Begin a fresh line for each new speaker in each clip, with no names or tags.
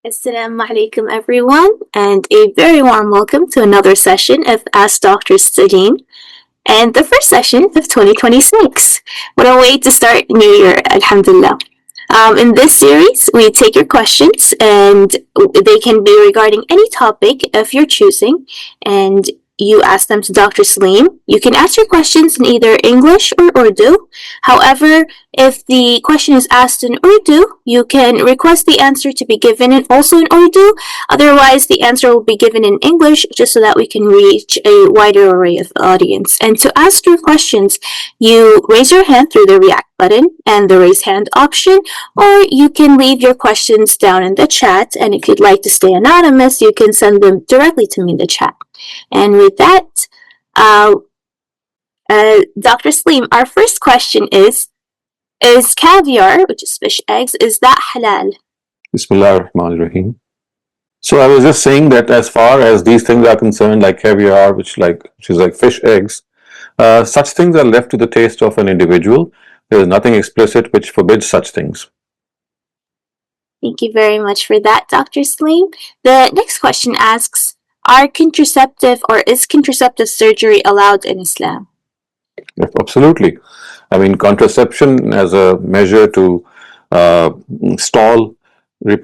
Assalamu alaikum, everyone, and a very warm welcome to another session of Ask Dr. Saleem, and the first session of 2026. What a way to start New Year, Alhamdulillah. In this series, we take your questions, and they can be regarding any topic of your choosing, and you ask them to Dr. Saleem. You can ask your questions in either English or Urdu. However, if the question is asked in Urdu, you can request the answer to be given also in Urdu. Otherwise, the answer will be given in English just so that we can reach a wider array of audience. And to ask your questions, you raise your hand through the react button and the raise hand option, or you can leave your questions down in the chat. And if you'd like to stay anonymous, you can send them directly to me in the chat. And with that, Dr. Saleem, our first question is caviar, which is fish eggs, is that halal?
Bismillah ar-Rahman ar-Rahim. So I was just saying that as far as these things are concerned, like caviar, which is like fish eggs, such things are left to the taste of an individual. There is nothing explicit which forbids such things.
Thank you very much for that, Dr. Saleem. The next question asks, is contraceptive surgery allowed in Islam?
Absolutely. I mean, contraception as a measure to stall the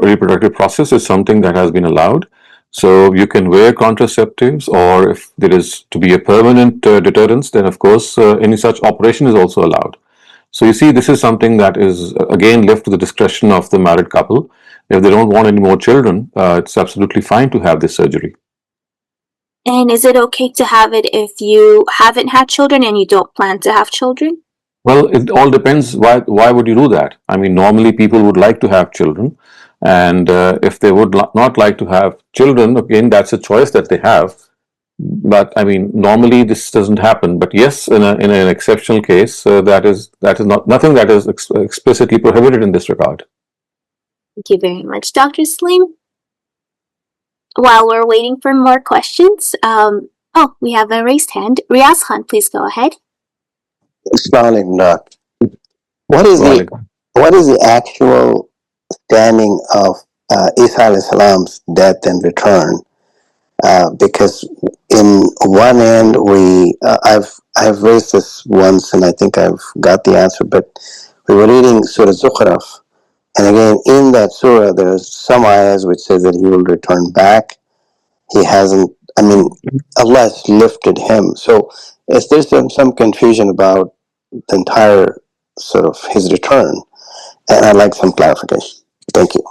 reproductive process is something that has been allowed. So you can wear contraceptives, or if there is to be a permanent deterrence, then of course any such operation is also allowed. So you see, this is something that is again left to the discretion of the married couple. If they don't want any more children, it's absolutely fine to have this surgery.
And is it okay to have it if you haven't had children and you don't plan to have children?
Well, it all depends. Why would you do that? I mean, normally people would like to have children, and if they would not like to have children, again, that's a choice that they have. But I mean, normally this doesn't happen. But yes, in an exceptional case, that is nothing that is explicitly prohibited in this regard.
Thank you very much, Dr. Saleem. While we're waiting for more questions, we have a raised hand. Riaz Khan, please go ahead.
What is the actual standing of Isa alayhi salam's death and return? Because in one end, I've raised this once, and I think I've got the answer. But we were reading Surah Zukhruf, and again in that surah, there's some ayahs which says that he will return back. He hasn't. I mean, Allah has lifted him. So there's some confusion about the entire sort of his return, and I'd like some clarification. Thank you.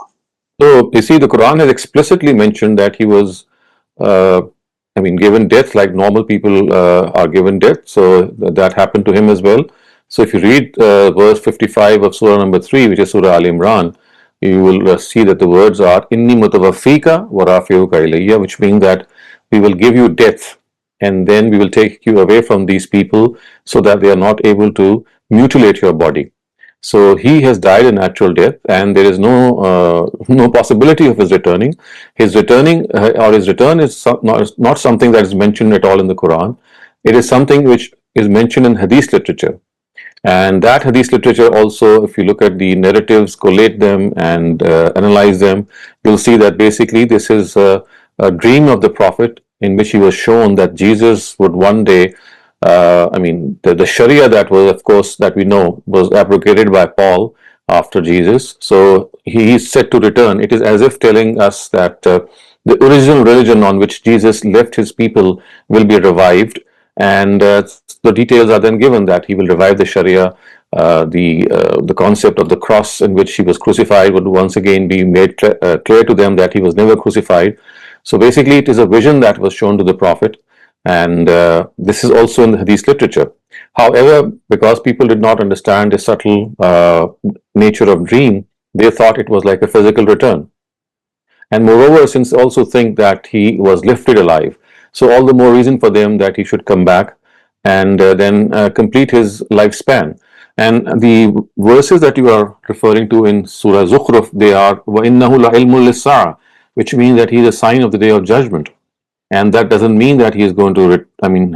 So you see, the Quran has explicitly mentioned that he was given death like normal people are given death. So that happened to him as well. So if you read verse 55 of Surah number 3, which is Surah Al Imran, you will see that the words are Inni mutawaffika wa rafi'uka ilayya, which means that we will give you death and then we will take you away from these people so that they are not able to mutilate your body. So he has died a natural death, and there is no possibility of his returning. His return is not something that is mentioned at all in the Quran. It is something which is mentioned in Hadith literature. And that Hadith literature also, if you look at the narratives, collate them and analyze them, you'll see that basically this is a dream of the Prophet in which he was shown that Jesus would one day, the Sharia that was, of course, that we know was abrogated by Paul after Jesus. So he is set to return. It is as if telling us that the original religion on which Jesus left his people will be revived. And the details are then given that he will revive the Sharia. The concept of the cross in which he was crucified would once again be made clear to them that he was never crucified. So basically, it is a vision that was shown to the Prophet, and this is also in the Hadith literature. However, because people did not understand the subtle nature of dream, they thought it was like a physical return. And moreover, since they also think that he was lifted alive, so all the more reason for them that he should come back and then complete his lifespan. And the verses that you are referring to in Surah Zukhruf, they are وَإِنَّهُ لَعِلْمٌ لِلسَّاعَةِ, which means that he is a sign of the day of judgment. And that doesn't mean that he is going to,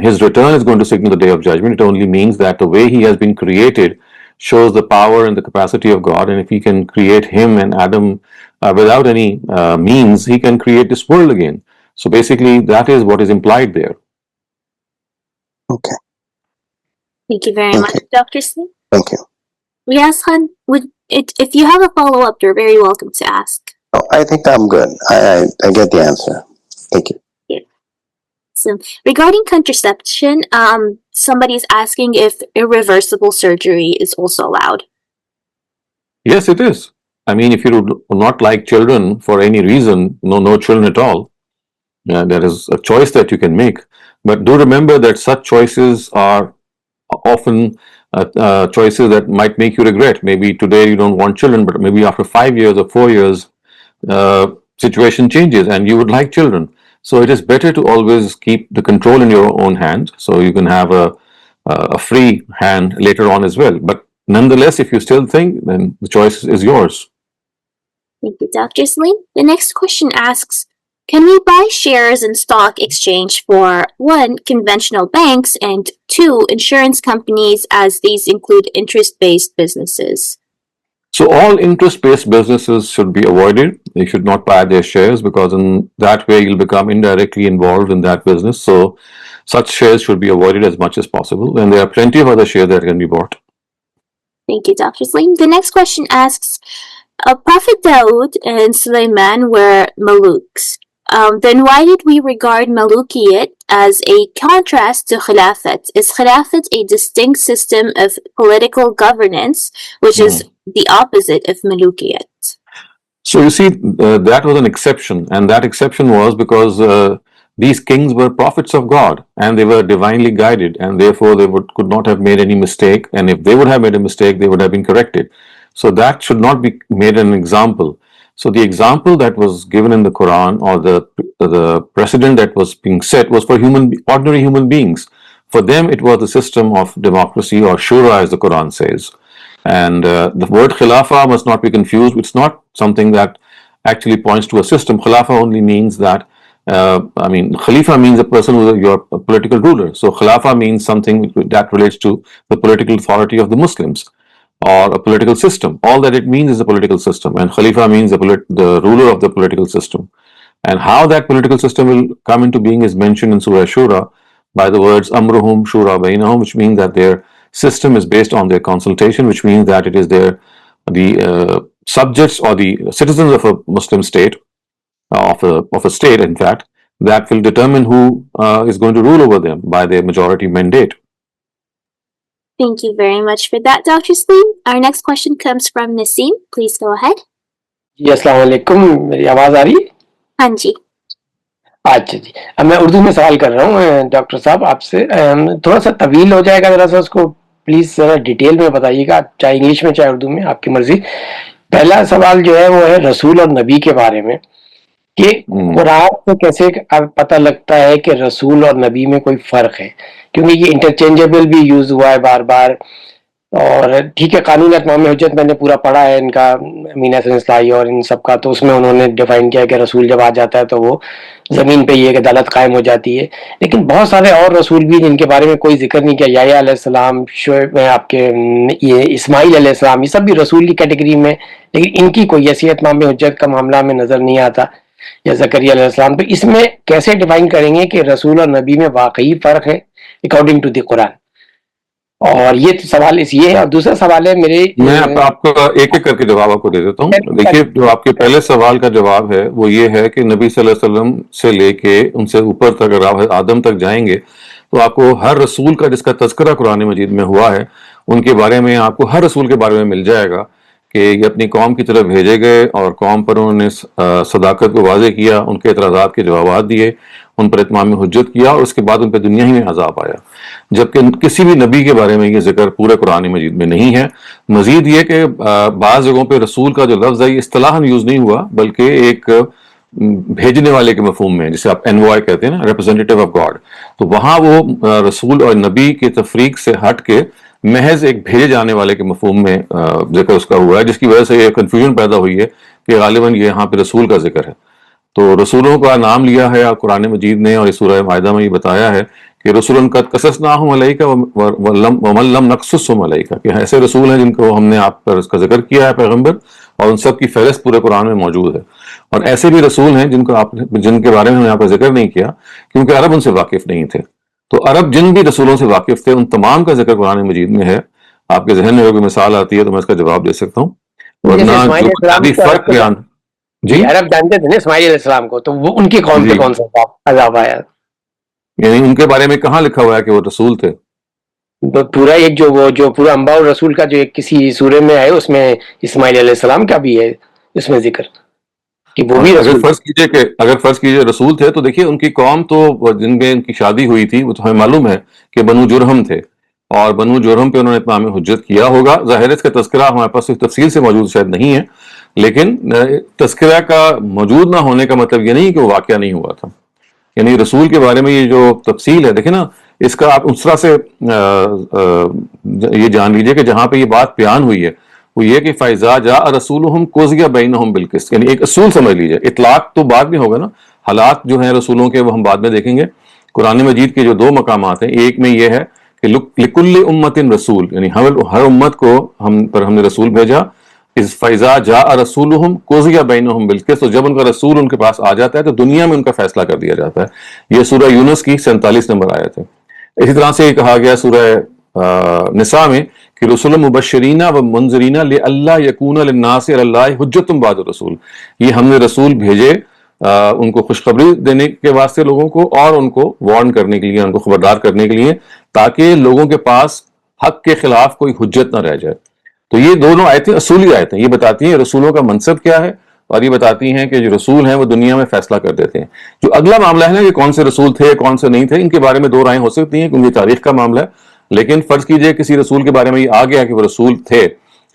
his return is going to signal the day of judgment. It only means that the way he has been created shows the power and the capacity of God. And if he can create him and Adam without any means, he can create this world again. So basically, that is what is implied there.
Okay.
Thank you very
Thank
much,
you.
Dr. Saleem.
Thank you.
Ahsan, if you have a follow-up, you're very welcome to ask.
Oh, I think I'm good. I get the answer. Thank you.
So regarding contraception, somebody's asking if irreversible surgery is also allowed.
Yes, it is. I mean, if you do not like children for any reason, no children at all, there is a choice that you can make. But do remember that such choices are often choices that might make you regret. Maybe today you don't want children, but maybe after 5 years or 4 years, situation changes and you would like children. So it is better to always keep the control in your own hand, so you can have a free hand later on as well. But nonetheless, if you still think, then the choice is yours.
Thank you, Dr. Saleem. The next question asks, can we buy shares in stock exchange for 1, conventional banks, and 2, insurance companies, as these include interest-based businesses?
So all interest-based businesses should be avoided. You should not buy their shares, because in that way you'll become indirectly involved in that business. So such shares should be avoided as much as possible. And there are plenty of other shares that can be bought.
Thank you, Dr. Saleem. The next question asks, Prophet Dawood and Sulaiman were Maluks. Then why did we regard Malukiyat as a contrast to Khilafat? Is Khilafat a distinct system of political governance, which is the opposite of Malukiyat?
So you see, that was an exception, and that exception was because these kings were prophets of God, and they were divinely guided, and therefore they could not have made any mistake, and if they would have made a mistake, they would have been corrected. So that should not be made an example. So the example that was given in the Quran, or the precedent that was being set, was for ordinary human beings. For them, it was the system of democracy, or shura, as the Quran says. And the word Khilafah must not be confused. It's not something that actually points to a system. Khilafah only means that, Khalifa means a person who is your political ruler. So Khilafah means something that relates to the political authority of the Muslims, or a political system. All that it means is a political system, and Khalifa means the ruler of the political system. And how that political system will come into being is mentioned in Surah Shura by the words Amruhum Shura Bainahum, which means that their system is based on their consultation, which means that it is the subjects or the citizens of a Muslim state, of a state, in fact, that will determine who is going to rule over them by their majority mandate.
Thank you very much for that, Dr. Saleem. Our next question comes from Naseem. Please go ahead.
जी अस्सलाम वालेकुम, मेरी आवाज़ आ रही है?
हाँ जी.
अच्छा जी, अब मैं उर्दू में सवाल कर रहा हूँ डॉक्टर साहब आपसे, थोड़ा सा तवील हो जाएगा, ज़रा सा उसको प्लीज़ ज़रा डिटेल में बताइएगा, चाहे इंग्लिश में चाहे उर्दू में, आपकी मर्जी। पहला सवाल जो है वो है रसूल और नबी के बारे में, कि कुरान से कैसे पता लगता है कि रसूल और नबी में कोई फ़र्क है, क्योंकि ये इंटरचेंजेबल भी यूज़ हुआ है बार बार। और ठीक है, कानून इत्माम हुज्जत मैंने पूरा पढ़ा है इनका, अमीन हसन इस्लाही और इन सब का, तो उसमें उन्होंने डिफाइन किया कि रसूल जब आ जाता है तो वो ज़मीन पे ये एक अदालत कायम हो जाती है। लेकिन बहुत सारे और रसूल भी जिनके बारे में कोई जिक्र नहीं किया, याह्या अलैहिस्सलाम, शोएब, आपके ये इस्माईल अलैहिस्सलाम, ये सब भी रसूल की कैटेगरी में, लेकिन इनकी कोई ऐसी इत्माम हुज्जत का मामला में नज़र नहीं आता, या ज़करिया अलैहिस्सलाम। तो इसमें कैसे डिफाइन करेंगे कि रसूल और नबी में वाकई फ़र्क है अकॉर्डिंग टू द कुरान? और ये सवाल ये है। और दूसरा सवाल है
मैं आपको एक एक करके जवाब आपको दे देता हूँ। देखिए, जो आपके पहले सवाल का जवाब है वो ये है कि नबी सल्लल्लाहु अलैहि वसल्लम से लेके उनसे ऊपर तक अगर आदम तक जाएंगे तो आपको हर रसूल का जिसका तज़किरा कुरान मजीद में हुआ है, उनके बारे में आपको हर रसूल के बारे में मिल जाएगा कि ये अपनी कौम की तरफ भेजे गए और कौम पर उन्होंने सदाकत को वाज़े किया, उनके एतराज़ात के जवाब दिए, उन पर इत्माम हुज्जत किया, और उसके बाद उन पर दुनिया ही में अजाब आया। जबकि किसी भी नबी के बारे में ये जिक्र पूरे कुरान मजीद में नहीं है। मजीद ये कि बाज़ जगहों पर रसूल का जो लफ्ज़ है ये इस्तिलाहन यूज़ नहीं हुआ, बल्कि एक भेजने वाले के मफहूम में, जिसे आप एनवॉय कहते हैं ना, रिप्रेजेंटेटिव ऑफ गॉड, तो वहाँ वो रसूल और नबी की तफरीक से हट के महज एक भेजे जाने वाले के मफहूम में जिक्र उसका हुआ है, जिसकी वजह से ये कन्फ्यूजन पैदा हुई है कि गालिबन ये यहाँ पे रसूल का जिक्र है। तो रसूलों का नाम लिया है कुरान मजीद ने, और इस सूरह माइदा में ये बताया है کہ رسول قد قصصناہم علیک ومن لم نقصصہم علیک، کہ ایسے رسول ہیں جن کو ہم نے آپ پر اس کا ذکر کیا ہے پیغمبر، اور ان سب کی فہرست پورے قرآن میں موجود ہے. اور ایسے بھی رسول ہیں جن کے بارے میں ہم نے یہاں پر ذکر نہیں کیا کیونکہ عرب ان سے واقف نہیں تھے. تو عرب جن بھی رسولوں سے واقف تھے ان تمام کا ذکر قرآن مجید میں ہے. آپ کے ذہن میں اگر کوئی مثال آتی ہے تو میں اس کا جواب دے سکتا ہوں، ورنہ جو بنیادی فرق بیان.
جی عرب جانتے تھے نا اسماعیل علیہ السلام کو، تو وہ ان کی قوم پہ کون سا عذاب آیا؟
یعنی ان کے بارے میں کہاں لکھا ہوا ہے کہ وہ رسول تھے؟
پورا ایک جو پورا انباء الرسول کا جو ایک کسی سورے میں ہے اس میں اسماعیل علیہ السلام کا بھی ہے اس میں ذکر کہ وہ بھی
اگر فرض کیجئے رسول تھے تو دیکھیے ان کی قوم تو جن میں ان کی شادی ہوئی تھی وہ تو ہمیں معلوم ہے کہ بنو جرہم تھے، اور بنو جرہم پہ انہوں نے اتمام حجت کیا ہوگا. ظاہر اس کا تذکرہ ہمارے پاس تفصیل سے موجود شاید نہیں ہے، لیکن تذکرہ کا موجود نہ ہونے کا مطلب یہ نہیں کہ وہ واقعہ نہیں ہوا تھا. یعنی رسول کے بارے میں یہ جو تفصیل ہے دیکھیں نا، اس کا آپ اس طرح سے یہ جان لیجئے کہ جہاں پہ یہ بات بیان ہوئی ہے وہ یہ کہ فَإِذَا جَاءَ رَسُولُهُمْ قُضِيَ بَيْنَهُمْ بِالْقِسْطِ، یعنی ایک اصول سمجھ لیجئے. اطلاق تو بعد میں ہوگا نا، حالات جو ہیں رسولوں کے وہ ہم بعد میں دیکھیں گے. قرآن مجید کے جو دو مقامات ہیں، ایک میں یہ ہے کہ لِكُلِّ أُمَّةٍ رسول، یعنی ہر امت کو ہم نے رسول بھیجا. فَإِذَا جَاءَ رَسُولُهُمْ قُضِيَ بَيْنَهُمْ بِالْقِسْطِ، تو جب ان کا رسول ان کے پاس آ جاتا ہے تو دنیا میں ان کا فیصلہ کر دیا جاتا ہے. یہ سورہ یونس کی 47 نمبر آیت ہے. اسی طرح سے یہ کہا گیا سورہ نساء میں کہ رسول مبشرین و منذرین لئلا یکون للناس علی اللہ حجۃ بعد الرسول، یہ ہم نے رسول بھیجے ان کو خوشخبری دینے کے واسطے لوگوں کو، اور ان کو وارن کرنے کے لیے، ان کو خبردار کرنے کے لیے، تاکہ لوگوں کے پاس حق کے خلاف کوئی حجت نہ رہ جائے. تو یہ دونوں آیتیں اصولی آیتیں، یہ بتاتی ہیں رسولوں کا منصب کیا ہے، اور یہ بتاتی ہیں کہ جو رسول ہیں وہ دنیا میں فیصلہ کر دیتے ہیں. جو اگلا معاملہ ہے نا کہ کون سے رسول تھے کون سے نہیں تھے، ان کے بارے میں دو رائیں ہو سکتی ہیں کیونکہ تاریخ کا معاملہ ہے. لیکن فرض کیجئے کسی رسول کے بارے میں یہ آ گیا کہ وہ رسول تھے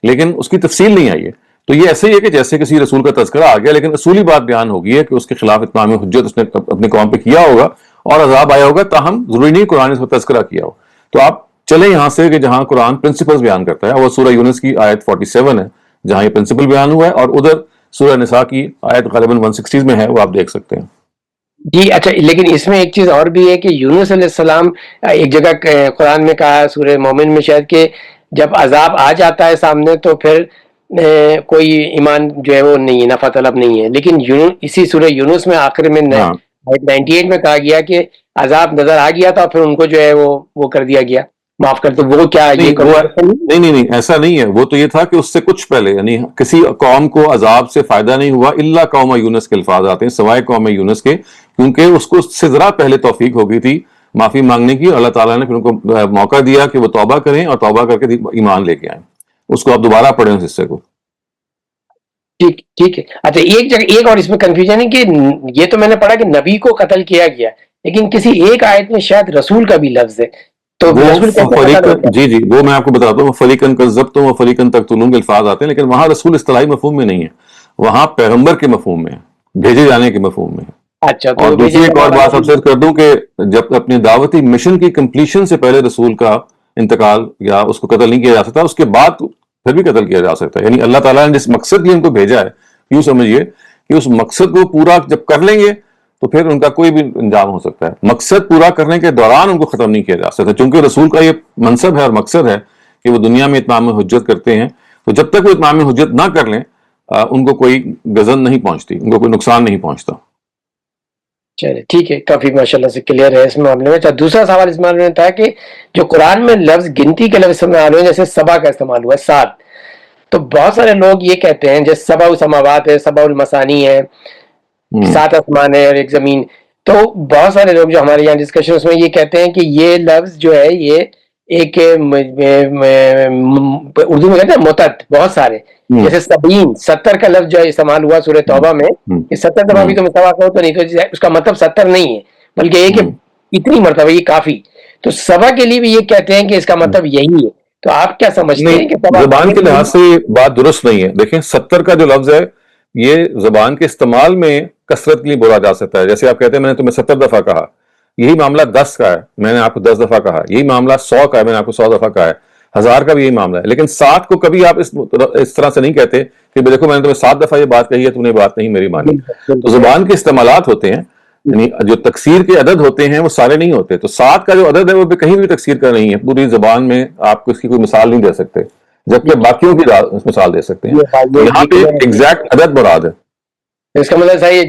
لیکن اس کی تفصیل نہیں آئی ہے، تو یہ ایسے ہی ہے کہ جیسے کسی رسول کا تذکرہ آ گیا لیکن اصولی بات بیان ہوگی ہے کہ اس کے خلاف اتمام حجت اس نے اپنی قوم پہ کیا ہوگا اور عذاب آیا ہوگا، تاہم ضروری نہیں قرآن اس پر تذکرہ کیا ہو. تو آپ چلیں یہاں سے کہ جہاں قرآن پرنسپلز بیان کرتا ہے، وہ سورہ یونس کی آیت 47 ہے جہاں یہ پرنسپل بیان ہوا ہے، اور ادھر سورہ نساء کی آیت غالباً 160 میں ہے، وہ آپ دیکھ سکتے ہیں.
جی اچھا، لیکن اس میں ایک چیز اور بھی ہے کہ یونس علیہ السلام ایک جگہ قرآن میں کہا سورہ مومن میں شاید کہ جب عذاب آ جاتا ہے سامنے تو پھر کوئی ایمان جو ہے وہ نہیں ہے، نفع طلب نہیں ہے. لیکن اسی سورہ یونس میں آخر میں 98 میں کہا گیا کہ عذاب نظر آ گیا تھا پھر ان کو جو ہے وہ کر دیا گیا، معاف کر. تو وہ کیا
نہیں ایسا نہیں ہے. وہ تو یہ تھا کہ اس سے کچھ پہلے یعنی کسی قوم کو عذاب سے فائدہ نہیں ہوا الا قوم یونس کے الفاظ آتے ہیں، سوائے قوم یونس کے، کیونکہ اس کو اس سے ذرا پہلے توفیق ہو گئی تھی معافی مانگنے کی. اللہ تعالیٰ نے پھر ان کو موقع دیا کہ وہ توبہ کریں اور توبہ کر کے ایمان لے کے آئیں. اس کو آپ دوبارہ پڑھیں اس حصے کو.
ٹھیک ہے. اچھا ایک جگہ ایک اور اس میں کنفیوژن ہے کہ یہ تو میں نے پڑھا کہ نبی کو قتل کیا گیا، لیکن کسی ایک آیت میں شاید رسول کا بھی لفظ ہے، تو
جی وہ میں آپ کو بتاتا ہوں. فریقاً کذبتم و فریقاً تقتلون کے الفاظ آتے ہیں، لیکن وہاں رسول اصطلاحی مفہوم میں نہیں ہے، وہاں پیغمبر کے مفہوم میں ہے، بھیجے جانے کے مفہوم میں ہے.
اچھا
اور دوسری ایک اور بات افسر کر دوں کہ جب اپنے دعوتی مشن کی کمپلیشن سے پہلے رسول کا انتقال یا اس کو قتل نہیں کیا جا سکتا، اس کے بعد پھر بھی قتل کیا جا سکتا ہے. یعنی اللہ تعالیٰ نے جس مقصد کے ان کو بھیجا ہے، یوں سمجھیے کہ اس مقصد کو پورا جب کر لیں گے تو پھر ان کا کوئی بھی انجام ہو سکتا ہے. مقصد پورا کرنے کے دوران ان کو ختم نہیں کیا جا سکتا، چونکہ رسول کا یہ منصب ہے اور مقصد ہے کہ وہ دنیا میں اتمام حجت کرتے ہیں. تو جب تک وہ اتمام حجت نہ کر لیں ان کو کوئی غضب نہیں پہنچتی، ان کو کوئی نقصان نہیں پہنچتا.
چلے ٹھیک ہے، کافی ماشاءاللہ سے کلیئر ہے اس معاملے میں. دوسرا سوال اس معاملے میں تھا کہ جو قرآن میں لفظ گنتی کے لفظ استعمال ہوئے، جیسے سبا کا استعمال ہوا ہے 7، تو بہت سارے لوگ یہ کہتے ہیں جیسے سبا السماوات ہے، سبا المثانی ہے، 7 آسمان ہے اور 1 زمین. تو بہت سارے لوگ جو ہمارے یہاں ڈسکشن میں یہ کہتے ہیں کہ یہ لفظ جو ہے یہ ایک اردو میں کہتے ہیں متعدد، بہت سارے، جیسے 70 کا لفظ جو ہے استعمال ہوا سورہ توبہ میں، کہ 70 دفعہ بھی تو مساوات ہو تو نہیں، تو اس کا مطلب 70 نہیں ہے بلکہ یہ کہ اتنی مرتبہ یہ کافی. تو سبا کے لیے بھی یہ کہتے ہیں کہ اس کا مطلب یہی ہے. تو آپ کیا سمجھتے ہیں کہ
زبان کے لحاظ سے بات درست نہیں ہے. دیکھیں 70 کا جو لفظ ہے یہ زبان کے استعمال میں کثرت کے لیے بولا جا سکتا ہے. جیسے آپ کہتے ہیں میں نے تمہیں 70 دفعہ کہا، یہی معاملہ 10 کا ہے، میں نے آپ کو 10 دفعہ کہا. یہی معاملہ 100 کا ہے، میں نے آپ کو 100 دفعہ کہا ہے. 1000 کا بھی یہی معاملہ ہے. لیکن 7 کو کبھی آپ اس طرح سے نہیں کہتے کہ دیکھو میں نے تمہیں 7 دفعہ یہ بات کہی ہے، تم نے بات نہیں میری مانی. تو زبان کے استعمالات ہوتے ہیں. यानी जो तकसीर के अदद होते हैं वो सारे नहीं होते, तो 7 का जो अदद है वो भी कहीं भी तकसीर का नहीं है, पूरी जबान में आप इसकी कोई मिसाल नहीं दे सकते, जबकि बाकियों की मिसाल दे सकते हैं। तो यहाँ पे एग्जैक्ट अदद मुराद है।
इसका मतलब सही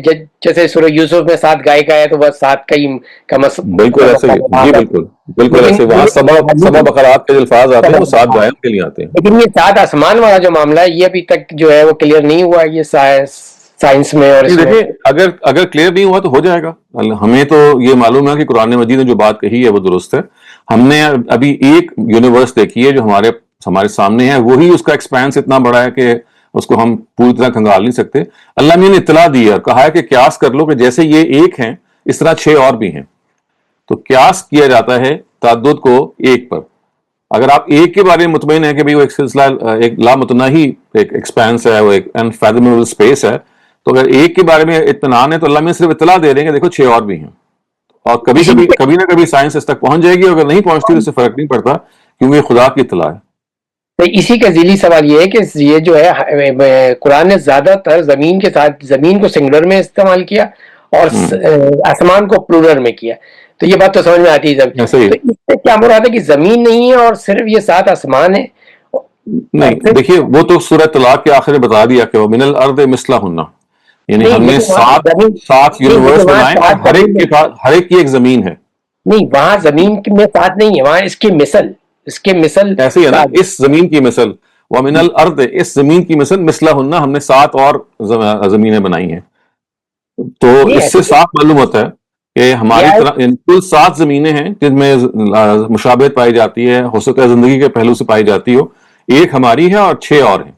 जैसे सूरह यूसुफ में 7 गाय का है तो बस 7 का ही
बिल्कुल ऐसे ही, जी बिल्कुल बिल्कुल ऐसे। वहाँ सबा बकरात के अल्फाज आते हैं वो 7 गायों के लिए आते हैं।
लेकिन ये 7 आसमान वाला जो मामला है ये अभी तक जो है वो क्लियर नहीं हुआ, ये साइंस में। और
देखिए अगर क्लियर नहीं हुआ तो हो जाएगा। हमें तो ये मालूम है कि कुरान मजीद ने जो बात कही है वो दुरुस्त है। हमने अभी एक यूनिवर्स देखी है जो हमारे सामने है, वही उसका एक्सपेंस इतना बड़ा है कि उसको हम पूरी तरह खंगाल नहीं सकते। अल्लाह ने इत्तला दी है और कहा है कि क्यास कर लो कि जैसे ये एक हैं इस तरह 6 और भी हैं। तो क्यास किया जाता है ताद्दुद को एक पर। अगर आप एक के बारे में मुतमईन है कि भाई वो एक सिलसिला एक लामुतनाही एक एक्सपेंस है, वो एक अनफैथमेबल स्पेस है, तो अगर एक के बारे में इत्मीनान है तो अल्लाह में सिर्फ इत्तला दे रहे हैं कि देखो 6 और भी हैं। और कभी ना कभी साइंस इस तक पहुंच जाएगी, अगर नहीं पहुंचती तो इससे फर्क नहीं पड़ता क्योंकि ये खुदा की इत्तला है।
तो इसी का ज़िली सवाल ये है कि ये जो है कुरान ने ज्यादातर जमीन के साथ जमीन को सिंगुलर में इस्तेमाल किया और आसमान को प्लूरल में किया। तो ये बात तो समझ में आती है जब, तो इससे क्या मुराद है कि जमीन नहीं है और सिर्फ ये 7 आसमान है?
नहीं, देखिए वो तो सूरह तलाक के आखिर में बता दिया कि वो मिनल अर्द मिस्लहुन्ना, यानी हमने 7 यूनिवर्स बनाए और हर एक की एक जमीन है।
नहीं, वहां जमीन में 7 नहीं है, वहां इसके मिसल
ऐसे ही है ना, इस जमीन की मिसल व मिनल अर्द, इस जमीन की मिसल मिस्लहुन्ना, हमने 7 और जमीनें बनाई हैं। तो इससे साफ मालूम होता है कि हमारी तरह कुल 7 जमीनें हैं जिनमें मुशाबहत पाई जाती है, हो सकता है जिंदगी के पहलू से पाई जाती हो। एक हमारी है और 6 और हैं।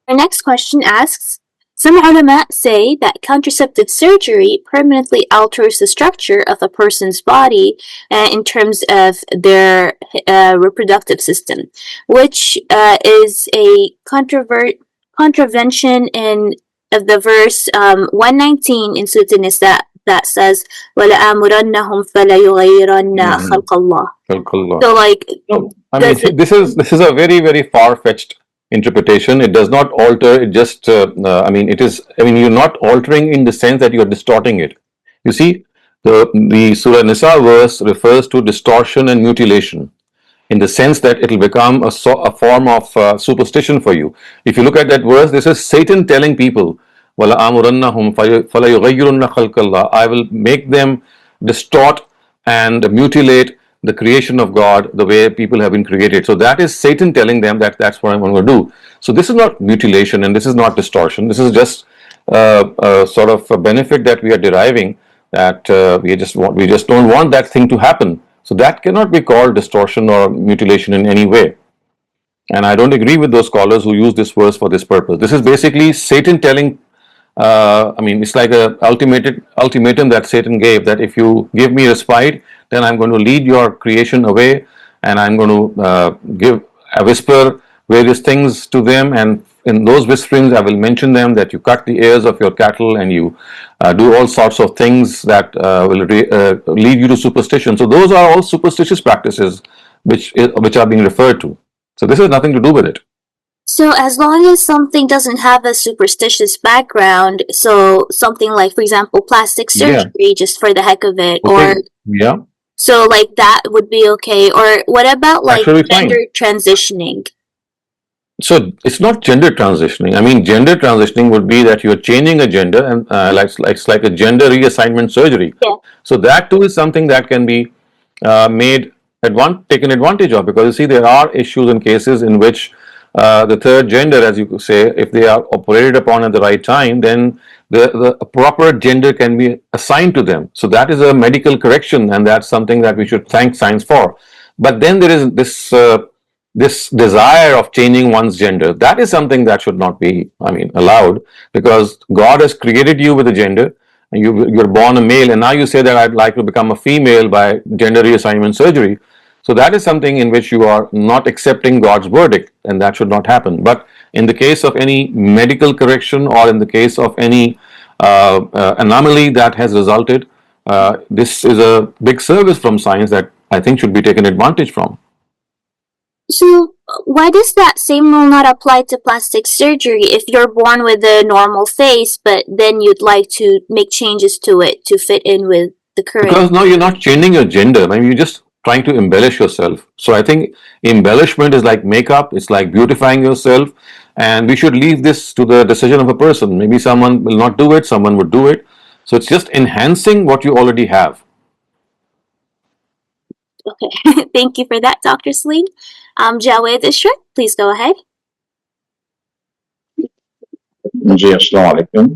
Our next question asks, some ulama say that contraceptive surgery permanently alters the structure of a person's body in terms of their reproductive system, which is a contravention of the verse 119 in Surah An-Nisa that says, وَلَآمُرَنَّهُمْ فَلَيُغَيِّرَنَّ خَلْقَ اللَّهِ. So like,
I mean, this is a very, very far-fetched interpretation. It does not alter, it just you're not altering in the sense that you are distorting it. You see, the Surah Nisa verse refers to distortion and mutilation in the sense that it will become a form of superstition for you. If you look at that verse, this is Satan telling people, وَلَآمُرَنَّهُمْ فَلَيُغَيِّرُنَّ خَلْقَ اللَّهِ, I will make them distort and mutilate the creation of God the way people have been created. So that is Satan telling them that that's what I'm going to do. So this is not mutilation and this is not distortion. This is just sort of a benefit that we are deriving, that we just don't want that thing to happen. So that cannot be called distortion or mutilation in any way. And I don't agree with those scholars who use this verse for this purpose. This is basically Satan telling, it's like a ultimatum that Satan gave, that if you give me respite, then I'm going to lead your creation away, and I'm going to whisper various things to them, and in those whisperings I will mention them that you cut the ears of your cattle and you do all sorts of things that will lead you to superstition. So those are all superstitious practices which are being referred to. So this has nothing to do with it.
So as long as something doesn't have a superstitious background, so something like, for example, plastic surgery just for the heck of it, so like that would be okay. Or what about like gender transitioning?
So it's not gender transitioning. I mean, gender transitioning would be that you're changing a gender, and it's like a gender reassignment surgery.
Yeah.
So that too is something that can be taken advantage of, because you see there are issues and cases in which the third gender, as you could say, if they are operated upon at the right time, then the proper gender can be assigned to them. So that is a medical correction, and that's something that we should thank science for. But then there is this desire of changing one's gender. That is something that should not be, allowed, because God has created you with a gender, and you're born a male, and now you say that I'd like to become a female by gender reassignment surgery. So that is something in which you are not accepting God's verdict, and that should not happen. But in the case of any medical correction, or in the case of any anomaly that has resulted, this is a big service from science that I think should be taken advantage from.
So why does that same rule not apply to plastic surgery if you're born with a normal face, but then you'd like to make changes to it to fit in with the current?
Because now you're not changing your gender. I mean, you're just trying to embellish yourself. So I think embellishment is like makeup. It's like beautifying yourself. And we should leave this to the decision of a person. Maybe someone will not do it. Someone would do it. So it's just enhancing what you already have.
Okay, thank you for that, Dr. Saleem. Javed Ishra, please go ahead.
जी अस्सलाम वालेकुम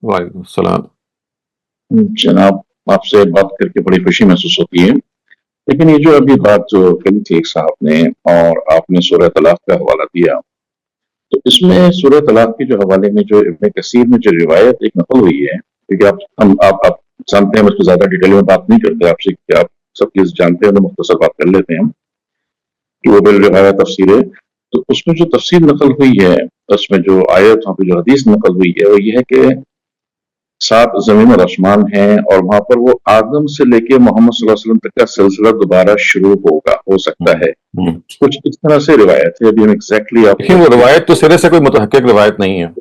वालेकुम सलाम।
जनाब, आपसे बात करके बड़ी खुशी महसूस होती है। लेकिन ये जो अभी बात जो कही थी एक साहब ने और आपने सूरह तलाक का हवाला दिया, तो इसमें सूरह तलाक के जो हवाले में जो इब्न कसीर में जो रिवायत एक नकल हुई है, क्योंकि आप जानते हैं, मैं उसको ज्यादा डिटेल में बात नहीं करते आपसे, कि आप सब चीज जानते हैं, तो मुख्तसर बात कर लेते हैं कि वो बिल रिवायत तफसीर है। तो उसमें जो तफसीर नकल हुई है, उसमें जो आयत वहाँ पे जो हदीस नकल हुई है, वो ये है कि 7 ज़मीन और आसमान हैं और वहां पर वो आदम से लेके मोहम्मद सल्लल्लाहु अलैहि वसल्लम तक का सिलसिला दोबारा शुरू होगा, हो सकता है। कुछ इस तरह से रिवायत है। अभी हम एग्जैक्टली आप
देखिए, वो रिवायत तो सिरे से कोई मुतहक्किक रिवायत नहीं है।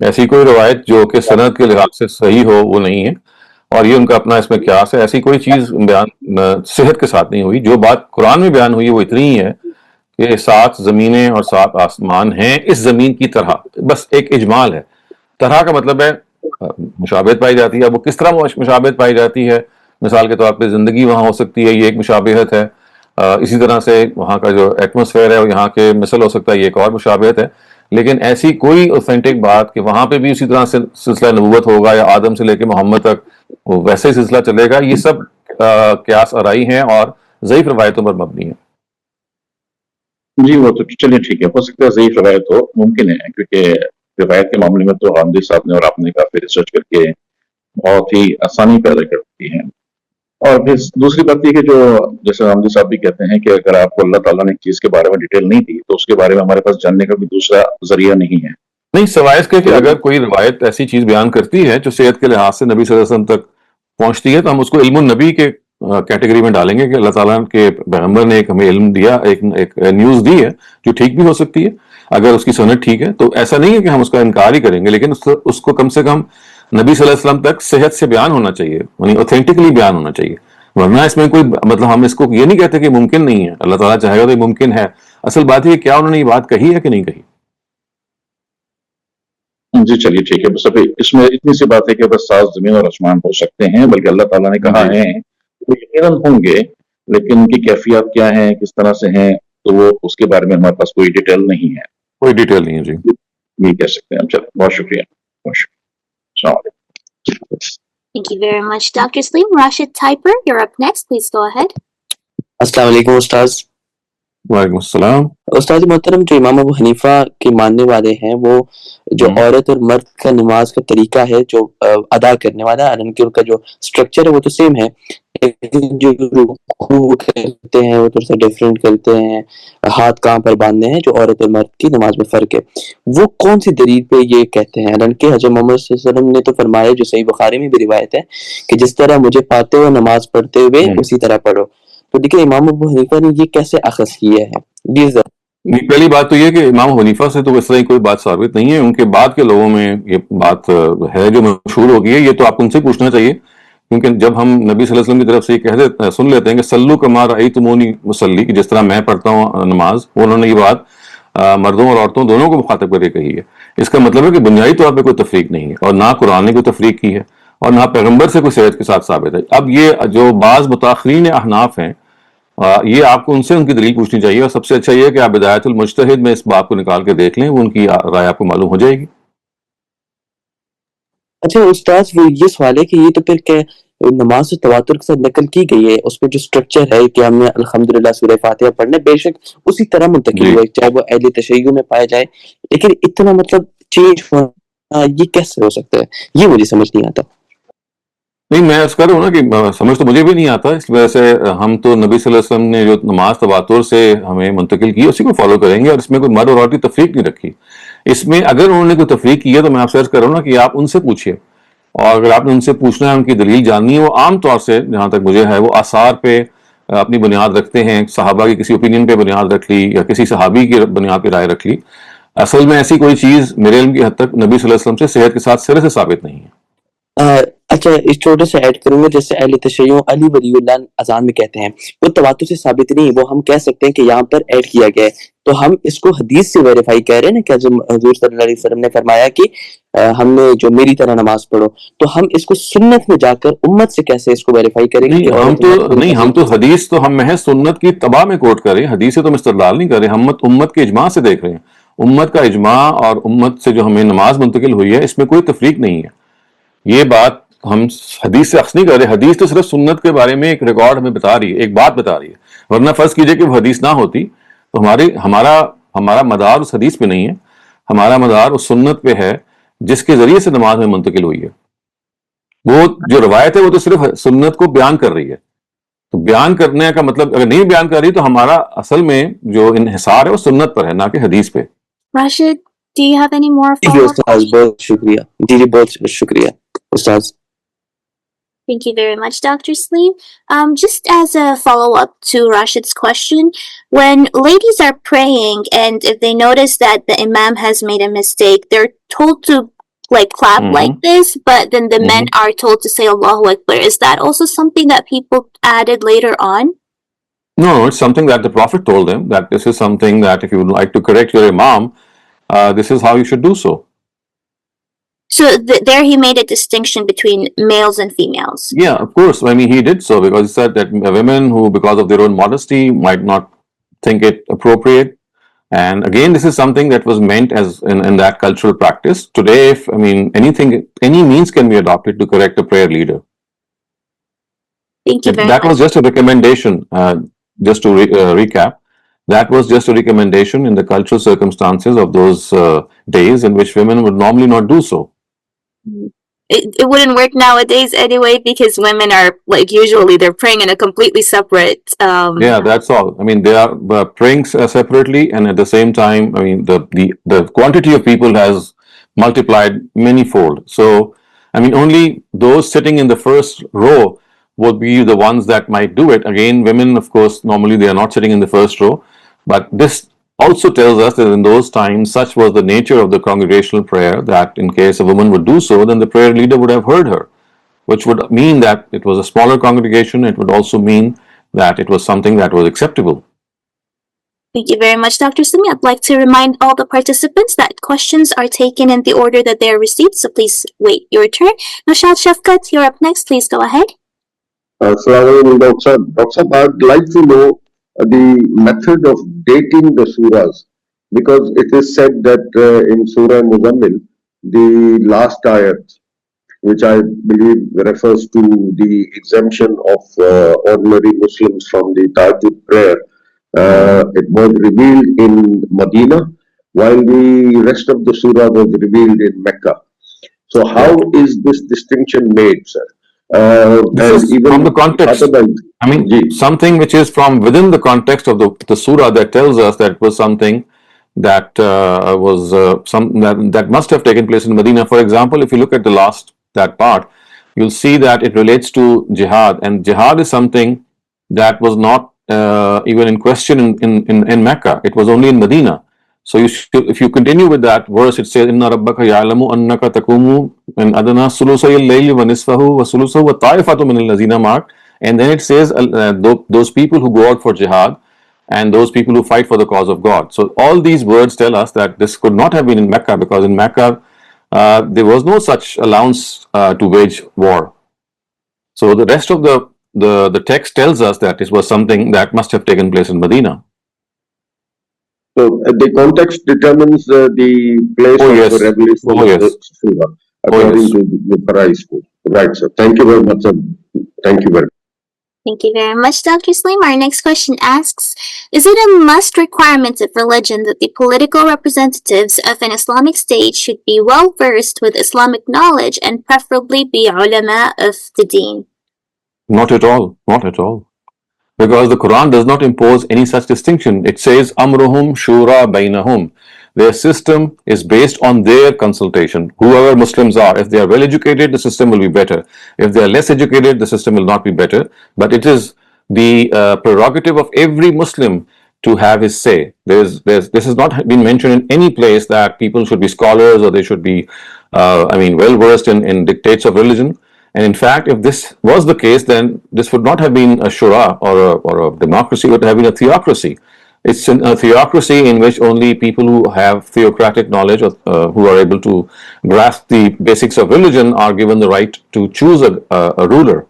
ऐसी कोई रिवायत जो कि सनद के लिहाज से सही हो, वो नहीं है। और ये उनका अपना इसमें क्यास है। ऐसी कोई चीज बयान सेहत के साथ नहीं हुई। जो बात कुरान में बयान हुई है वो इतनी ही है कि 7 जमीनें और 7 आसमान हैं इस जमीन की तरह। बस एक इजमाल है। तरह का मतलब है मुशाबहत पाई जाती है। वो किस तरह मुशाबहत पाई जाती है? मिसाल के तौर पे जिंदगी वहाँ हो सकती है, ये एक मुशाबहत है। इसी तरह से वहाँ का जो एटमॉस्फेयर है वो यहाँ के मिसल हो सकता है, ये एक और मुशाबहत है। लेकिन ऐसी कोई ऑथेंटिक बात कि वहाँ पे भी उसी तरह से सिलसिला नबूवत होगा या आदम से लेके मोहम्मद तक वैसे ही सिलसिला चलेगा, ये सब क्यास आराई हैं और ज़ईफ रवायतों पर मबनी है।
जी, वो तो चलिए ठीक है, हो सकता है ज़ईफ रवायत हो, मुमकिन है, क्योंकि रिवायत के मामले में तो हामिदी साहब ने और आपने काफी रिसर्च करके बहुत ही आसानी पैदा कर दी है। और फिर दूसरी बात ये कि जो जैसे हामिदी साहब भी कहते हैं कि अगर आपको अल्लाह ताला ने एक चीज के बारे में डिटेल नहीं दी, तो उसके बारे में हमारे पास जानने का भी दूसरा जरिया नहीं है।
नहीं, सवाए इसके कि अगर कोई रिवायत ऐसी चीज बयान करती है जो सेहत के लिहाज से नबी सल्लल्लाहु अलैहि वसल्लम तक पहुंचती है, तो हम उसको इल्मुन नबी के कैटेगरी में डालेंगे कि अल्लाह ताला के पैगंबर ने एक हमें इल्म दिया, एक न्यूज दी है जो ठीक भी हो सकती है अगर उसकी सनद ठीक है। तो ऐसा नहीं है कि हम उसका इनकार ही करेंगे, लेकिन उसको कम से कम नबी सल्लल्लाहु अलैहि वसल्लम तक सेहत से बयान होना चाहिए, यानी ऑथेंटिकली बयान होना चाहिए। वरना इसमें कोई मतलब हम इसको ये नहीं कहते कि मुमकिन नहीं है। अल्लाह ताला चाहेगा तो ये मुमकिन है। असल बात है क्या उन्होंने ये बात कही है कि नहीं कही।
जी चलिए ठीक है, बस अभी इसमें इतनी सी बात है कि बस 7 जमीन और आसमान हो सकते हैं, बल्कि अल्लाह ताला ने कहा है वो यकीनन होंगे, लेकिन उनकी कैफियत क्या है, किस तरह से हैं, तो वो उसके बारे में हमारे पास कोई डिटेल नहीं है।
कोई डिटेल नहीं है जी,
ये कह सकते हैं हम। चलो, बहुत शुक्रिया, बहुत शुक्रिया।
Thank you very much, Dr. Saleem. Rashid Typer, you're up next. Please go ahead.
अस्सलाम वालेकुम उस्ताद।
वालेकुम अस्सलाम।
उस्ताद मोहतरम, जो इमाम अबू हनीफा के मानने वाले हैं, वो जो औरत और मर्द का नमाज का तरीका है जो अदा करने वाला, हालांकि उनका जो स्ट्रक्चर है वो तो सेम है, लेकिन जो रुकू करते हैं वो थोड़ा सा डिफरेंट करते हैं, हाथ कहाँ पर बांधने हैं, जो औरत और मर्द की नमाज में फर्क है, वो कौन सी दलील पे ये कहते हैं? हालांकि हज़रत मोहम्मद सल्लल्लाहु अलैहि वसल्लम ने तो फरमाया, जो सही बुखारी में भी रिवायत है, कि जिस तरह मुझे पाते हुए नमाज पढ़ते हुए उसी तरह पढ़ो। तो देखिए, इमाम अबू हनीफा ने ये कैसे अखज़ किया है?
पहली बात तो ये कि इमाम हनीफा से तो इस तरह की कोई बात साबित नहीं है। उनके बाद के लोगों में ये बात है जो मशहूर हो गई है। ये तो आपको उनसे पूछना चाहिए, क्योंकि जब हम नबी सल्लल्लाहु अलैहि वसल्लम की तरफ से ये सुन लेते हैं कि सल्लू कमा रअयतुमूनी मुसल्ली, कि जिस तरह मैं पढ़ता हूँ नमाज, उन्होंने ये बात मर्दों और औरतों दोनों को मुखातब करके कही है। इसका मतलब है कि बुनियादी तौर पर कोई तफरीक नहीं है, और ना कुरान ने कोई तफरीक की है और ना पैगम्बर से कोई सेहत के साथ साबित है। अब ये जो बाज़ मुताखरीन अहनाफ हैं, ये आपको उनसे उनकी दलील पूछनी चाहिए, और सबसे अच्छा ये है कि आप बिदायतुल मुज्तहिद में इस बात को निकाल के देख लें, वो उनकी राय आपको मालूम हो जाएगी।
अच्छा उस्ताद, वो ये सवाल है कि ये तो फिर क्या नमाज से तवातुर के साथ नकल की गई है, उसमें जो स्ट्रक्चर है कि हमने अल्हम्दुलिल्लाह सूरह फातिहा पढ़ना, बेशक उसी तरह मुंतकिल हुआ, चाहे वो अहले तशय्युअ में पाया जाए, लेकिन इतना मतलब चेंज होना ये कैसे हो सकता है? ये मुझे समझ नहीं आता।
नहीं, मैं अर्ज कर रहा हूँ ना कि समझ तो मुझे भी नहीं आता। इस वजह से हम तो नबी सल्लल्लाहु अलैहि वसल्लम ने जो नमाज तवातुर से हमें मुंतकिल की उसी को फॉलो करेंगे, और इसमें कोई मर्द और औरत की तफरीक नहीं रखी। इसमें अगर उन्होंने कोई तफरीक की है तो मैं आपसे अर्ज कर रहा हूँ ना कि आप उनसे पूछिए, और अगर आपने उनसे पूछना है, उनकी दलील जाननी है, वो आम तौर से जहाँ तक मुझे है वो आसार पे अपनी बुनियाद रखते हैं, सहाबा की किसी ओपिनियन पे बुनियाद रख ली या किसी सहाबी की बुनियाद पे राय रख ली, असल में ऐसी कोई चीज मेरे इल्म की हद तक नबी सल्लल्लाहु अलैहि वसल्लम से सेहत के साथ सिरे से साबित नहीं है।
अच्छा, इस छोटे से ऐड करूंगा, जैसे अहले तशय्युअ अली वलीउल्लाह अज़ान में कहते हैं, वो तवातुर से साबित नहीं, वो हम कह सकते हैं कि यहाँ पर ऐड किया गया है, तो हम इसको हदीस से वेरीफाई कर रहे हैं ना कि जब हुजूर सल्लल्लाहु अलैहि वसल्लम ने फरमाया कि हमने जो मेरी तरह नमाज पढ़ो, तो हम इसको सुन्नत में जाकर उम्मत से कैसे इसको वेरीफाई करेंगे?
नहीं, हम तो हदीस तो हम महज सुन्नत की तबा में कोट कर रहे हैं, हदीस से तो हम इस्तेदलाल नहीं कर रहे, हम उम्मत के इजमा से देख रहे हैं। उम्मत का इजमा और उम्मत से जो हमें नमाज मुंतकिल हुई है, इसमें कोई तफरीक नहीं है। ये बात हम हदीस से अक्स नहीं कर रहे, हदीस तो सिर्फ सुन्नत के बारे में एक रिकॉर्ड हमें बता रही है, एक बात बता रही है। वरना फर्ज कीजिए कि वो हदीस ना होती तो हमारा मदार उस हदीस पे नहीं है, हमारा मदार उस सुन्नत पे है जिसके जरिए से नमाज में मुंतकिल हुई है। वो जो रवायत है वो तो सिर्फ सुन्नत को बयान कर रही है, तो बयान करने का मतलब अगर नहीं बयान कर रही तो हमारा असल में जो इन्हिसार है वो सुन्नत पर है, ना कि हदीस पे।
Rashid, do you have any more
ji
follow-up?
उस्ताद, बहुत शुक्रिया। जी बहुत शुक्रिया उस्ताद।
Thank you very much, Dr. Saleem. Just as a follow-up to Rashid's question, when ladies are praying and if they notice that the imam has made a mistake, they're told to like clap like this, but then the men are told to say Allahu Akbar. Is that also something that people added later on?
No, it's something that the Prophet told them, that this is something that if you would like to correct your imam, this is how you should do so.
So there he made a distinction between males and females.
Yeah, of course. I mean, he did so because he said that women who, because of their own modesty, might not think it appropriate. And again, this is something that was meant as in that cultural practice. Today, if, I mean, any means can be adopted to correct a prayer leader.
Thank you very
That
much.
was just a recommendation, just to recap. That was just a recommendation in the cultural circumstances of those days in which women would normally not do so.
It wouldn't work nowadays anyway because women are like usually they're praying in a completely separate.
Yeah, that's all. I mean, they are praying separately, and at the same time, I mean, the quantity of people has multiplied many-fold. So, I mean, only those sitting in the first row would be the ones that might do it. Again, women, of course, normally they are not sitting in the first row, but this also tells us that in those times, such was the nature of the congregational prayer that in case a woman would do so, then the prayer leader would have heard her, which would mean that it was a smaller congregation. It would also mean that it was something that was acceptable.
Thank you very much, Dr. Saleem. I'd like to remind all the participants that questions are taken in the order that they are received, so please wait your turn. Naushad Shafkat, you're up next. Please go ahead.
Assalamualaikum, Doctor. Doctor, I'd like to know the method of dating the surahs, because it is said that in Surah Muzammil, the last ayat, which I believe refers to the exemption of ordinary Muslims from the Tahajjud prayer, it was revealed in Medina, while the rest of the surah was revealed in Mecca. So how is this distinction made, sir?
This is from the context. I mean, something which is from within the context of the surah that tells us that it was something that was that must have taken place in Medina. For example, if you look at the last that part, you'll see that it relates to jihad, and jihad is something that was not even in question in Mecca. It was only in Medina. So if you continue with that verse, it says, "Inna rabbaka ya'lamu annaka taqumu min adna sulusay al-layli wa nisfahu wa sulusahu wa ta'ifatu min al-lazina ma'ak." And then it says, those people who go out for jihad and those people who fight for the cause of God. So all these words tell us that this could not have been in Mecca, because in Mecca there was no such allowance to wage war. So the rest of the text tells us that it was something that must have taken place in Medina.
So the context determines the place of the revelation of the surah, according to the Parais. Right, sir. Thank you very much, sir. Thank you very much.
Thank you very much, Dr. Saleem. Our next question asks, is it a must requirement of religion that the political representatives of an Islamic state should be well versed with Islamic knowledge and preferably be ulama of the deen?
Not at all. Not at all. Because the Quran does not impose any such distinction. It says, Amruhum Shura Bainahum. Their system is based on their consultation. Whoever Muslims are, if they are well educated, the system will be better. If they are less educated, the system will not be better. But it is the prerogative of every Muslim to have his say. This has not been mentioned in any place that people should be scholars or they should be, well versed in dictates of religion. And in fact, if this was the case, then this would not have been a shura or a democracy, it would have been a theocracy. It's a theocracy in which only people who have theocratic knowledge, or who are able to grasp the basics of religion, are given the right to choose a ruler.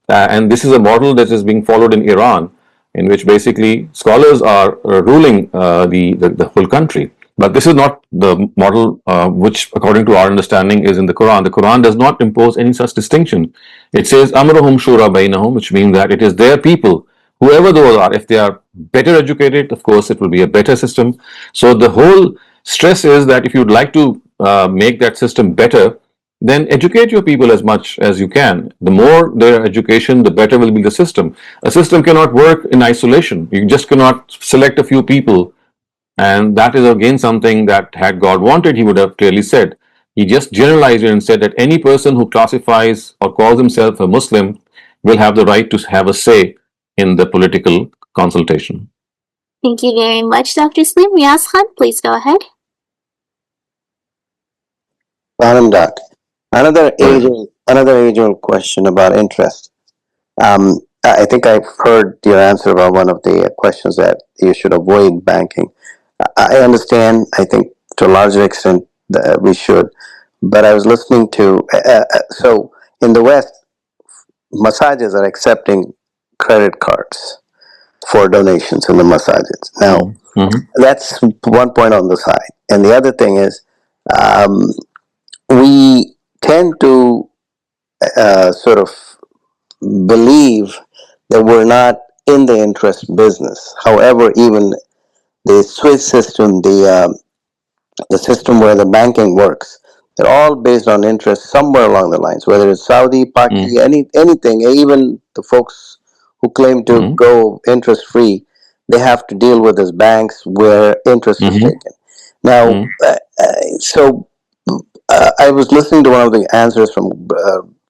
And this is a model that is being followed in Iran, in which basically scholars are ruling the whole country. But this is not the model which, according to our understanding, is in the Quran. The Quran does not impose any such distinction. It says, Amruhum Shura Bainahum, which means that it is their people, whoever those are. If they are better educated, of course, it will be a better system. So the whole stress is that if you'd like to make that system better, then educate your people as much as you can. The more their education, the better will be the system. A system cannot work in isolation. You just cannot select a few people. And that is again something that, had God wanted, he would have clearly said. He just generalized it and said that any person who classifies or calls himself a Muslim will have the right to have a say in the political consultation.
Thank you very much, Dr. Saleem. Ahsan, please go ahead.
Doc, another age-old question about interest. I think I've heard your answer about one of the questions that you should avoid banking. I understand. I think to a larger extent that we should. But I was listening to so in the West, massages are accepting credit cards for donations in the massages. Now, that's one point on the side, and the other thing is, we tend to sort of believe that we're not in the interest business. However, even the Swiss system, the system where the banking works, they're all based on interest somewhere along the lines, whether it's Saudi, Pakistan, anything, even the folks who claim to go interest free, they have to deal with these banks where interest is taken. Now, I was listening to one of the answers from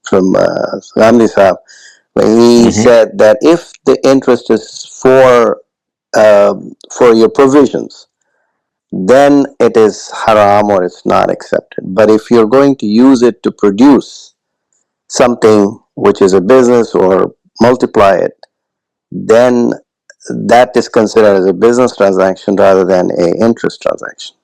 Ghamidi Saab, where he said that if the interest is for your provisions, then it is haram or it's not accepted. But if you're going to use it to produce something which is a business or multiply it, then that is considered as a business transaction rather than an interest transaction.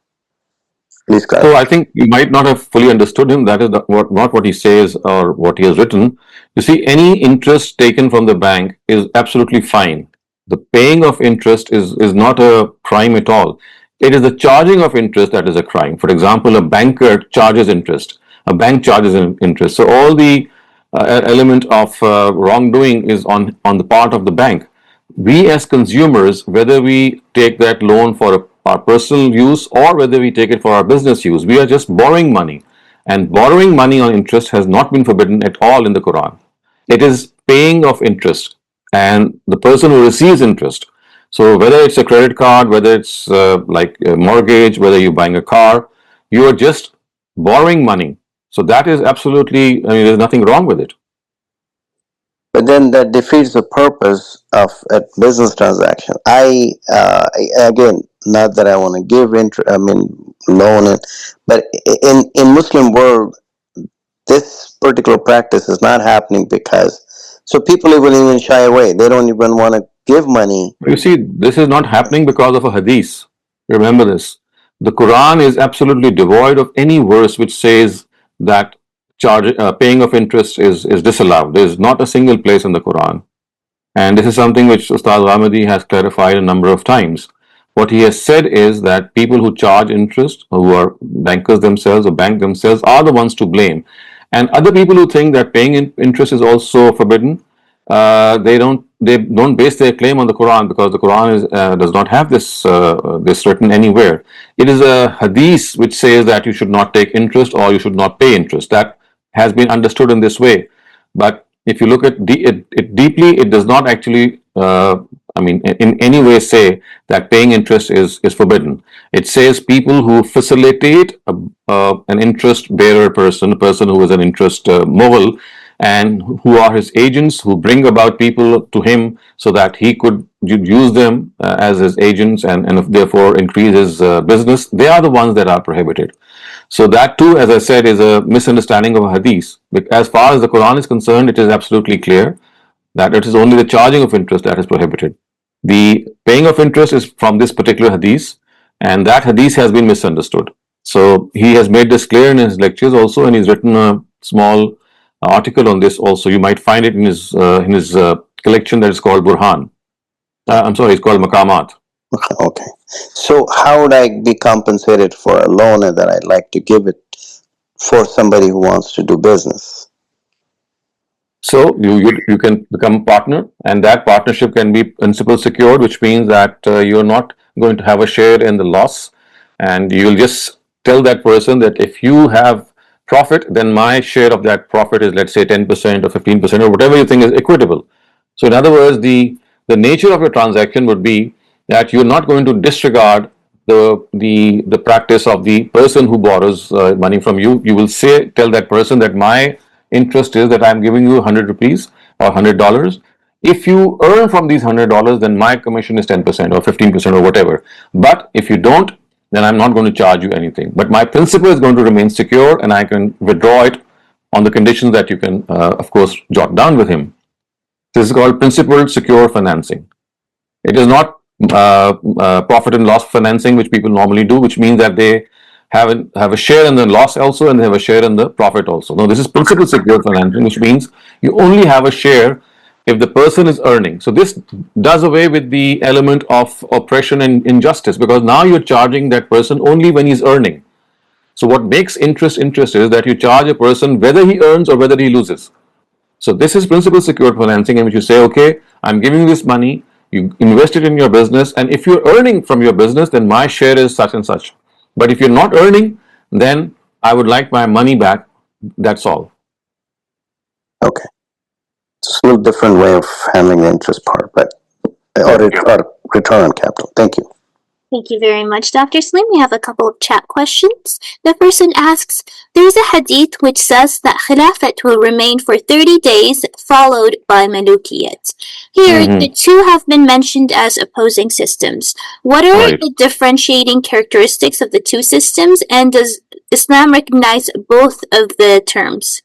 Please clarify.
So I think you might not have fully understood him. That is not what he says or what he has written. You see, any interest taken from the bank is absolutely fine. The paying of interest is not a crime at all. It is the charging of interest that is a crime. For example, a banker charges interest. A bank charges interest. So all the element of wrongdoing is on the part of the bank. We as consumers, whether we take that loan for our personal use or whether we take it for our business use, we are just borrowing money. And borrowing money on interest has not been forbidden at all in the Quran. It is paying of interest and the person who receives interest. So whether it's a credit card, whether it's like a mortgage, whether you're buying a car, you are just borrowing money. So that is absolutely, there's nothing wrong with it.
But then that defeats the purpose of a business transaction. Again, not that I want to give loan it, but in Muslim world, this particular practice is not happening because, so people even shy away. They don't even want to give money.
You see, this is not happening because of a hadith. Remember this. The Quran is absolutely devoid of any verse which says that paying of interest is disallowed. There is not a single place in the Quran. And this is something which Ustad Ghamidi has clarified a number of times. What he has said is that people who charge interest, who are bankers themselves or bank themselves, are the ones to blame. And other people who think that paying interest is also forbidden, they don't base their claim on the Quran, because the Quran does not have this written anywhere. It is a hadith which says that you should not take interest or you should not pay interest. That has been understood in this way. But if you look at it deeply, it does not actually in any way say that paying interest is forbidden. It says people who facilitate an interest bearer person, a person who is an interest mogul, and who are his agents, who bring about people to him so that he could use them as his agents and therefore increase his business, they are the ones that are prohibited. So that too, as I said, is a misunderstanding of a hadith. As far as the Quran is concerned, it is absolutely clear that it is only the charging of interest that is prohibited. The paying of interest is from this particular hadith, and that hadith has been misunderstood. So he has made this clear in his lectures also, and he's written a small article on this also. You might find it in his collection that is called Burhan. I'm sorry, it's called Maqamat.
Okay. So how would I be compensated for a loan that I'd like to give it for somebody who wants to do business?
So you can become a partner, and that partnership can be principal secured, which means that you're not going to have a share in the loss, and you'll just tell that person that if you have profit, then my share of that profit is, let's say, 10% or 15% or whatever you think is equitable. So in other words, the nature of your transaction would be that you're not going to disregard the practice of the person who borrows money from you. You will tell that person that my interest is that I'm giving you 100 rupees or $100. If you earn from these $100, then my commission is 10% or 15% or whatever. But if you don't, then I'm not going to charge you anything. But my principal is going to remain secure, and I can withdraw it on the conditions that you can, of course, jot down with him. This is called principal secure financing. It is not profit and loss financing, which people normally do, which means that they have a share in the loss also, and they have a share in the profit also. No, this is principal secured financing, which means you only have a share if the person is earning. So this does away with the element of oppression and injustice, because now you're charging that person only when he's earning. So what makes interest is that you charge a person whether he earns or whether he loses. So this is principal secured financing, in which you say, okay, I'm giving you this money, you invest it in your business, and if you're earning from your business, then my share is such and such. But if you're not earning, then I would like my money back. That's all.
Okay. It's a little different way of handling the interest part, but or return on capital. Thank you.
Thank you very much, Dr. Saleem. We have a couple of chat questions. The person asks, there is a hadith which says that Khilafat will remain for 30 days, followed by Malukiyat. Here, the two have been mentioned as opposing systems. What are the differentiating characteristics of the two systems, and does Islam recognize both of the terms?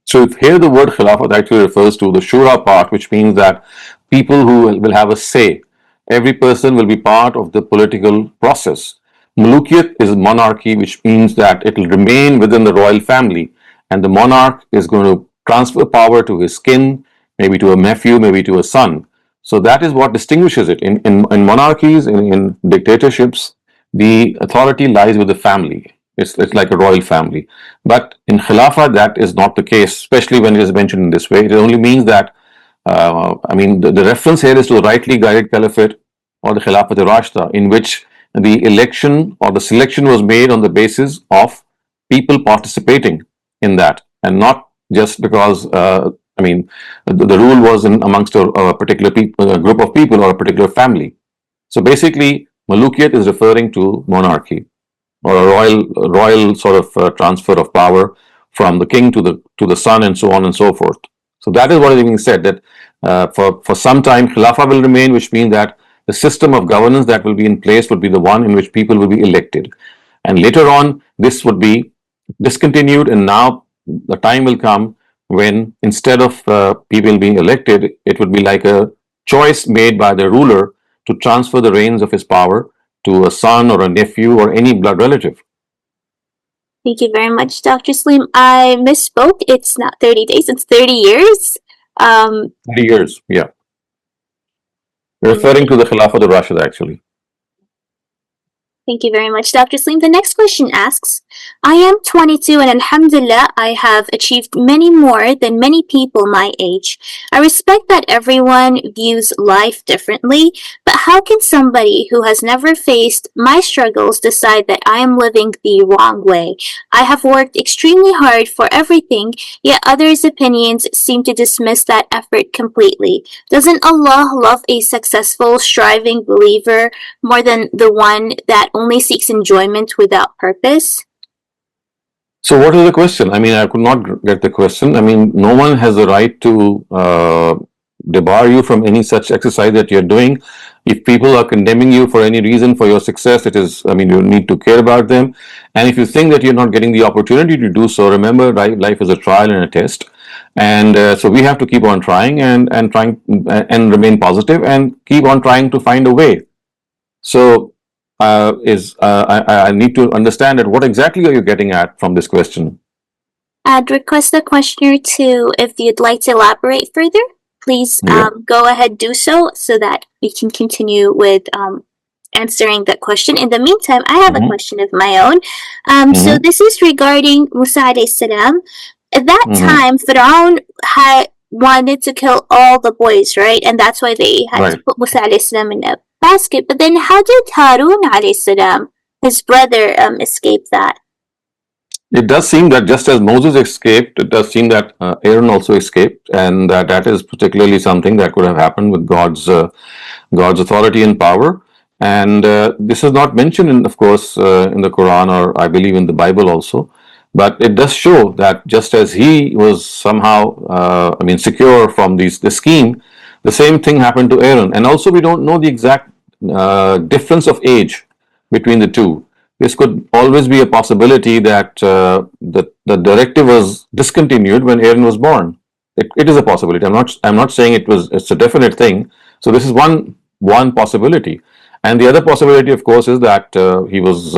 So here the word Khilafat actually refers to the Shura part, which means that people who will have a say. Every person will be part of the political process. Mulukiyat is monarchy, which means that it will remain within the royal family, and the monarch is going to transfer power to his kin, maybe to a nephew, maybe to a son. So that is what distinguishes it. In monarchies, in dictatorships, the authority lies with the family. It's like a royal family. But in Khilafah, that is not the case, especially when it is mentioned in this way. It only means that the reference here is to the rightly guided caliphate or the Khilafat Rashida, in which the election or the selection was made on the basis of people participating in that, and not just because the rule was amongst a particular group of people or a particular family. So basically, Malukiyat is referring to monarchy or a royal sort of transfer of power from the king to the son, and so on and so forth. So that is what is being said, that for some time Khilafah will remain, which means that the system of governance that will be in place would be the one in which people will be elected. And later on, this would be discontinued, and now the time will come when instead of people being elected, it would be like a choice made by the ruler to transfer the reins of his power to a son or a nephew or any blood relative.
Thank you very much, Dr. Saleem. I misspoke. It's not 30 days, it's 30 years.
30 years, yeah. Referring to the Khilafat al-Rashid, actually.
Thank you very much, Dr. Saleem. The next question asks, I am 22 and alhamdulillah, I have achieved many more than many people my age. I respect that everyone views life differently, but how can somebody who has never faced my struggles decide that I am living the wrong way? I have worked extremely hard for everything, yet others' opinions seem to dismiss that effort completely. Doesn't Allah love a successful, striving believer more than the one that only seeks enjoyment without purpose?
So what is the question? I mean, I could not get the question. I mean, no one has the right to debar you from any such exercise that you're doing. If people are condemning you for any reason for your success, it is, I mean, you need to care about them. And if you think that you're not getting the opportunity to do so, remember, life is a trial and a test. And so we have to keep on trying and trying and remain positive and keep on trying to find a way. So I need to understand that what exactly are you getting at from this question?
I'd request the questioner to, if you'd like to elaborate further, please
Yeah.
go ahead, do so that we can continue with answering that question. In the meantime, I have a question of my own. So this is regarding Musa alayhi salam. At that time, Pharaoh had wanted to kill all the boys, right? And that's why they had to put Musa alayhi salam in a basket. But then how did Harun alayhi salam, his brother, escape that?
It does seem that just as Moses escaped, it does seem that Aaron also escaped, and that is particularly something that could have happened with God's authority and power. And this is not mentioned, of course, in the Quran, or I believe in the Bible also. But it does show that just as he was somehow, I mean, secure from the scheme, the same thing happened to Aaron. And also, we don't know the exact difference of age between the two. This could always be a possibility that the directive was discontinued when Aaron was born. It is a possibility. I'm not saying it's a definite thing. So this is one possibility. And the other possibility, of course, is that he was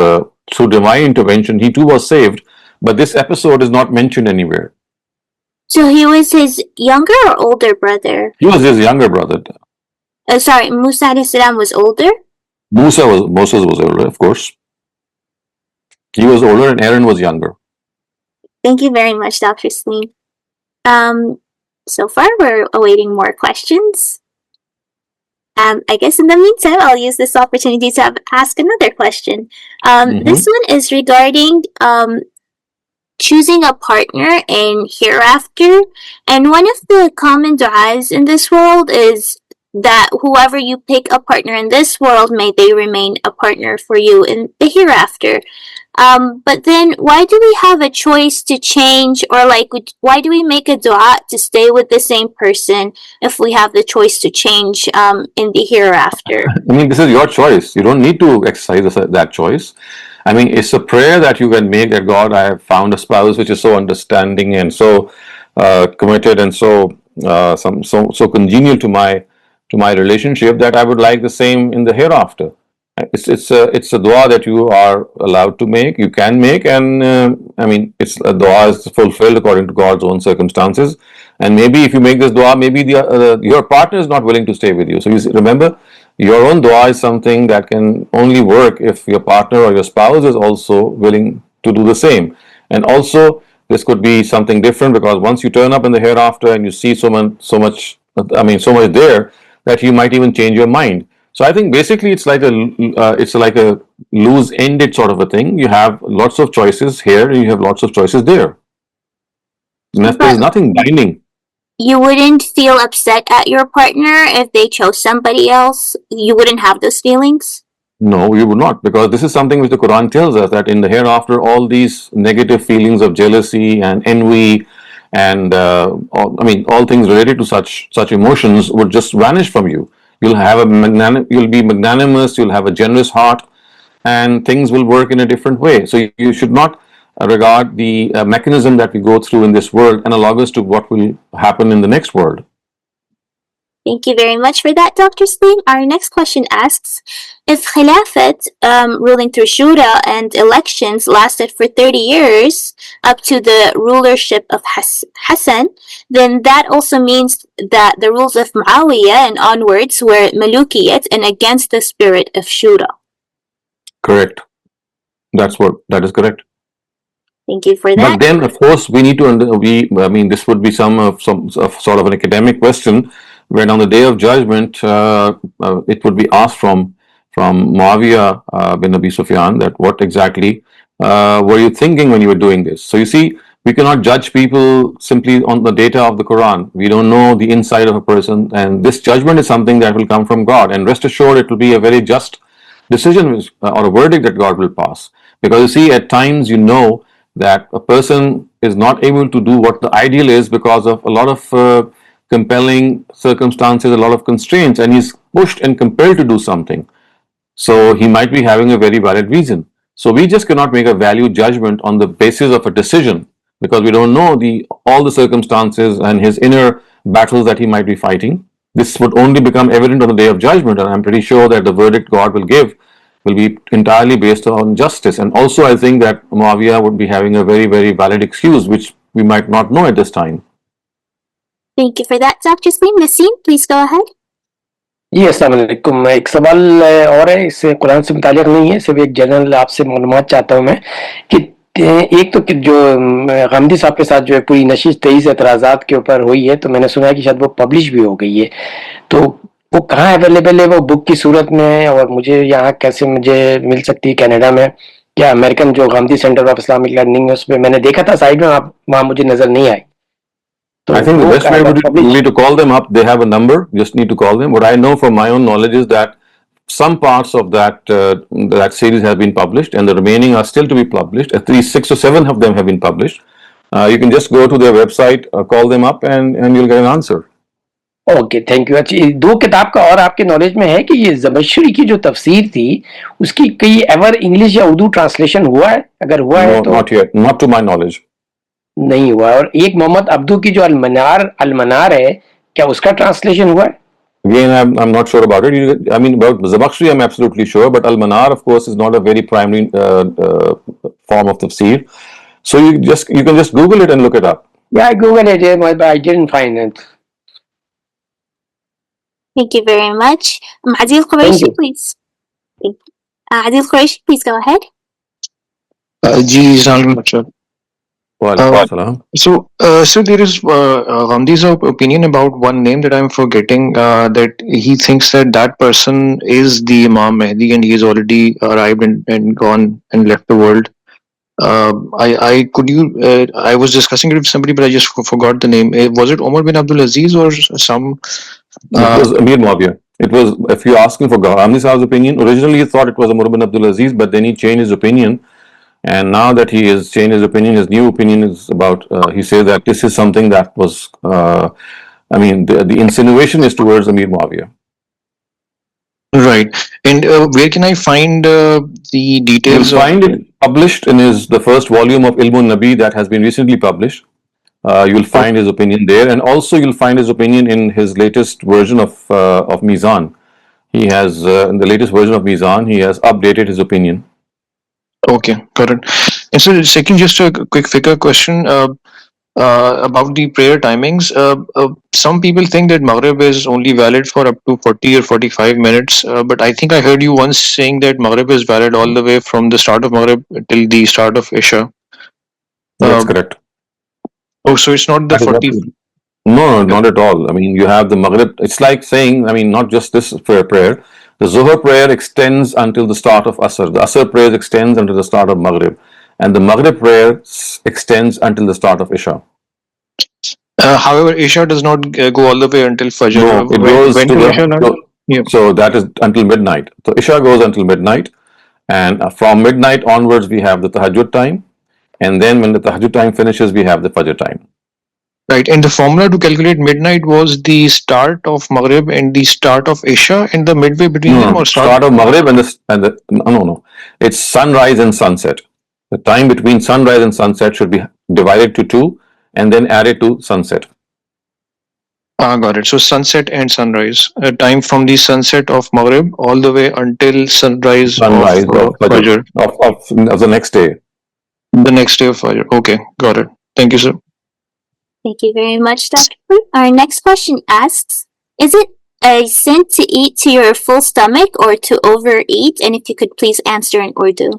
through divine intervention, he too was saved. But this episode is not mentioned anywhere.
So he was his younger or older brother?
He was his younger brother.
Sorry, Musa alayhi salam was older?
Moses was older, of course. He was older and Aaron was younger.
Thank you very much, Dr. Saleem. So far, we're awaiting more questions. I guess in the meantime, I'll use this opportunity to ask another question. This one is regarding choosing a partner in hereafter. And one of the common du'as in this world is that whoever you pick a partner in this world, may they remain a partner for you in the hereafter. But then why do we have a choice to change, or like, why do we make a dua to stay with the same person if we have the choice to change in the hereafter?
I mean, this is your choice. You don't need to exercise that choice. I mean, it's a prayer that you can make that God, I have found a spouse which is so understanding and so committed and so congenial to my relationship that I would like the same in the hereafter. It's a dua that you are allowed to make. You can make, and I mean, it's a dua is fulfilled according to God's own circumstances. And maybe if you make this dua, maybe your partner is not willing to stay with you. So remember, your own dua is something that can only work if your partner or your spouse is also willing to do the same. And also, this could be something different, because once you turn up in the hereafter and you see so much there, that you might even change your mind. So I think basically it's like a loose-ended sort of a thing. You have lots of choices here and you have lots of choices there. There's nothing binding.
You wouldn't feel upset at your partner if they chose somebody else? You wouldn't have those feelings?
No, you would not, because this is something which the Quran tells us, that in the hereafter all these negative feelings of jealousy and envy and all things related to such emotions would just vanish from you. You'll be magnanimous, you'll have a generous heart, and things will work in a different way. So you should not regard the mechanism that we go through in this world analogous to what will happen in the next world.
Thank you very much for that, Dr. Saleem. Our next question asks, if Khilafat, ruling through Shura and elections, lasted for 30 years up to the rulership of Hassan, then that also means that the rules of Muawiyah and onwards were Malukiyat and against the spirit of Shura.
Correct. That is correct.
Thank you for that.
But then, of course, we need to, this would be some sort of an academic question, when on the day of judgment, it would be asked from Muawiyah bin Abi Sufyan, that what exactly were you thinking when you were doing this? So you see, we cannot judge people simply on the data of the Quran. We don't know the inside of a person, and this judgment is something that will come from God. And rest assured, it will be a very just decision or a verdict that God will pass. Because you see, at times, that a person is not able to do what the ideal is because of a lot of compelling circumstances, a lot of constraints, and he's pushed and compelled to do something. So he might be having a very valid reason. So we just cannot make a value judgment on the basis of a decision because we don't know all the circumstances and his inner battles that he might be fighting. This would only become evident on the day of judgment, and I'm pretty sure that the verdict God will give will be entirely based on justice. And also, I think that Muawiyah would be having a very, very valid excuse, which we might not know at this time.
Thank you for that, Dr. Saleem. Naseem, please go ahead.
जी अस्सलाम वालेकुम। एक सवाल और है, इससे कुरान से मुताल्लिक़ नहीं है, सिर्फ एक जनरल आपसे मालूमात चाहता हूँ मैं कि एक तो कि जो गमदी साहब के साथ जो है पूरी नशिश 23 एतराज़ात के ऊपर हुई है, तो मैंने सुना है कि शायद वो पब्लिश भी हो गई है, तो वो कहाँ अवेलेबल है? वो बुक की सूरत में है, और मुझे यहाँ कैसे मुझे मिल सकती है? कनाडा में या अमेरिकन जो गमदी सेंटर ऑफ इस्लामिक लर्निंग है, उसमें मैंने देखा था साइड में, आप वहाँ मुझे नजर नहीं आई।
I think the best way would be to call them up. They have a number. Just need to call them. What I know from my own knowledge is that some parts of that series have been published, and the remaining are still to be published. At least 6 or 7 of them have been published. You can just go to their website, call them up, and you'll get an answer.
Okay, thank you. अच्छा, दो किताब का और आपके knowledge में है कि ये ज़मख़शरी की जो तफसीर थी उसकी कई एवर इंग्लिश या उर्दू ट्रांसलेशन हुआ है? अगर हुआ है तो
not yet, not to my knowledge.
नहीं हुआ। और एक मोहम्मद अब्दू की जो अल-मनार है, क्या उसका ट्रांसलेशन हुआ है?
Again, I'm not sure about it. I mean, about Zamakhshari, I'm absolutely sure, but Al-Manar, of course, is not a very primary form of tafsir. So you can just Google it and look it up.
Yeah, I Googled it, but I didn't find it.
Thank you very much. Adil Qureshi, please. Adil Qureshi, please go ahead.
जी sir. So there is Ghamdi's opinion about one name that I'm forgetting, that he thinks that person is the Imam Mahdi and he has already arrived and gone and left the world. I was discussing it with somebody, but I just forgot the name. Was it Omar bin Abdul Aziz or some?
It was Amir Muawiyah. It was, if you're asking for Ghamdi Sahab's opinion, originally he thought it was Omar bin Abdul Aziz, but then he changed his opinion. And now that he has changed his opinion, his new opinion is about, he says that this is something that was, the insinuation is towards Amir Muawiyah.
Right. And where can I find the details?
You'll find it published in the first volume of Ilmun Nabi that has been recently published. You'll find his opinion there. And also you'll find his opinion in his latest version of Mizan. He has, in the latest version of Mizan, he has updated his opinion.
Okay, got it. And so second, just a quick figure question about the prayer timings. Some people think that Maghrib is only valid for up to 40 or 45 minutes, but I think I heard you once saying that Maghrib is valid all the way from the start of Maghrib till the start of Isha.
That's correct.
Oh, so it's not the 40?
No, not at all. I mean, you have the Maghrib. It's like saying, I mean, not just this prayer. The Zuhr prayer extends until the start of Asr. The Asr prayer extends until the start of Maghrib. And the Maghrib prayer extends until the start of Isha.
However, Isha does not go all the way until Fajr.
No, it goes So that is until midnight. So Isha goes until midnight. And from midnight onwards, we have the Tahajjud time. And then when the Tahajjud time finishes, we have the Fajr time.
Right, and the formula to calculate midnight was the start of Maghrib and the start of Isha and the midway between them, or
start of Maghrib no. It's sunrise and sunset. The time between sunrise and sunset should be divided to 2 and then added to sunset.
Got it. So sunset and sunrise. Time from the sunset of Maghrib all the way until sunrise of Fajr.
Of the next day.
The next day of Fajr. Okay, got it. Thank you, sir.
Thank you very much, Dr. Our next question asks, is it a sin to eat to your full stomach or to overeat? And if you could please answer in Urdu.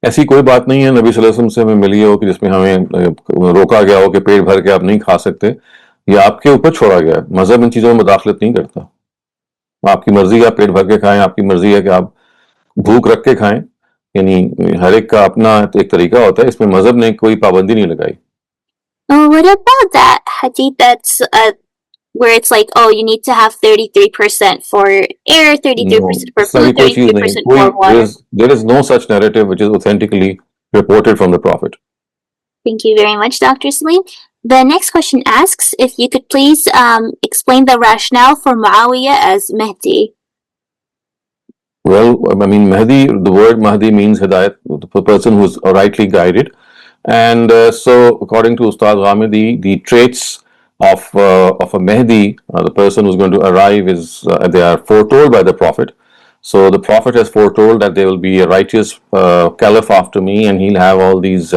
ऐसी कोई बात नहीं है नबी सल्लल्लाहु अलैहि वसल्लम से हमें मिली हो कि जिसमें हमें रोका गया हो कि पेट भर के आप नहीं खा सकते। ये आपके ऊपर छोड़ा गया है। मजहब इन चीज़ों में मुदाखलत नहीं करता। आपकी मर्जी है आप पेट भर के खाएं, आपकी मर्जी है कि आप भूख रख के खाएं। यानी हर एक का अपना एक तरीका होता है, इसमें मजहब ने कोई पाबंदी नहीं लगाई।
Oh, what about that hadith that's where it's like, oh, you need to have 33% for air, 33% for food, 33% for water?
There is no such narrative which is authentically reported from the Prophet.
Thank you very much, Dr. Saleem. The next question asks if you could please explain the rationale for Muawiyah as Mahdi.
Well, I mean, Mahdi, the word Mahdi means Hidayat, the person who is rightly guided. And so, according to Ustad Ghamidi, the traits of a Mahdi, the person who's going to arrive, is they are foretold by the Prophet. So the Prophet has foretold that there will be a righteous caliph after me, and he'll have all these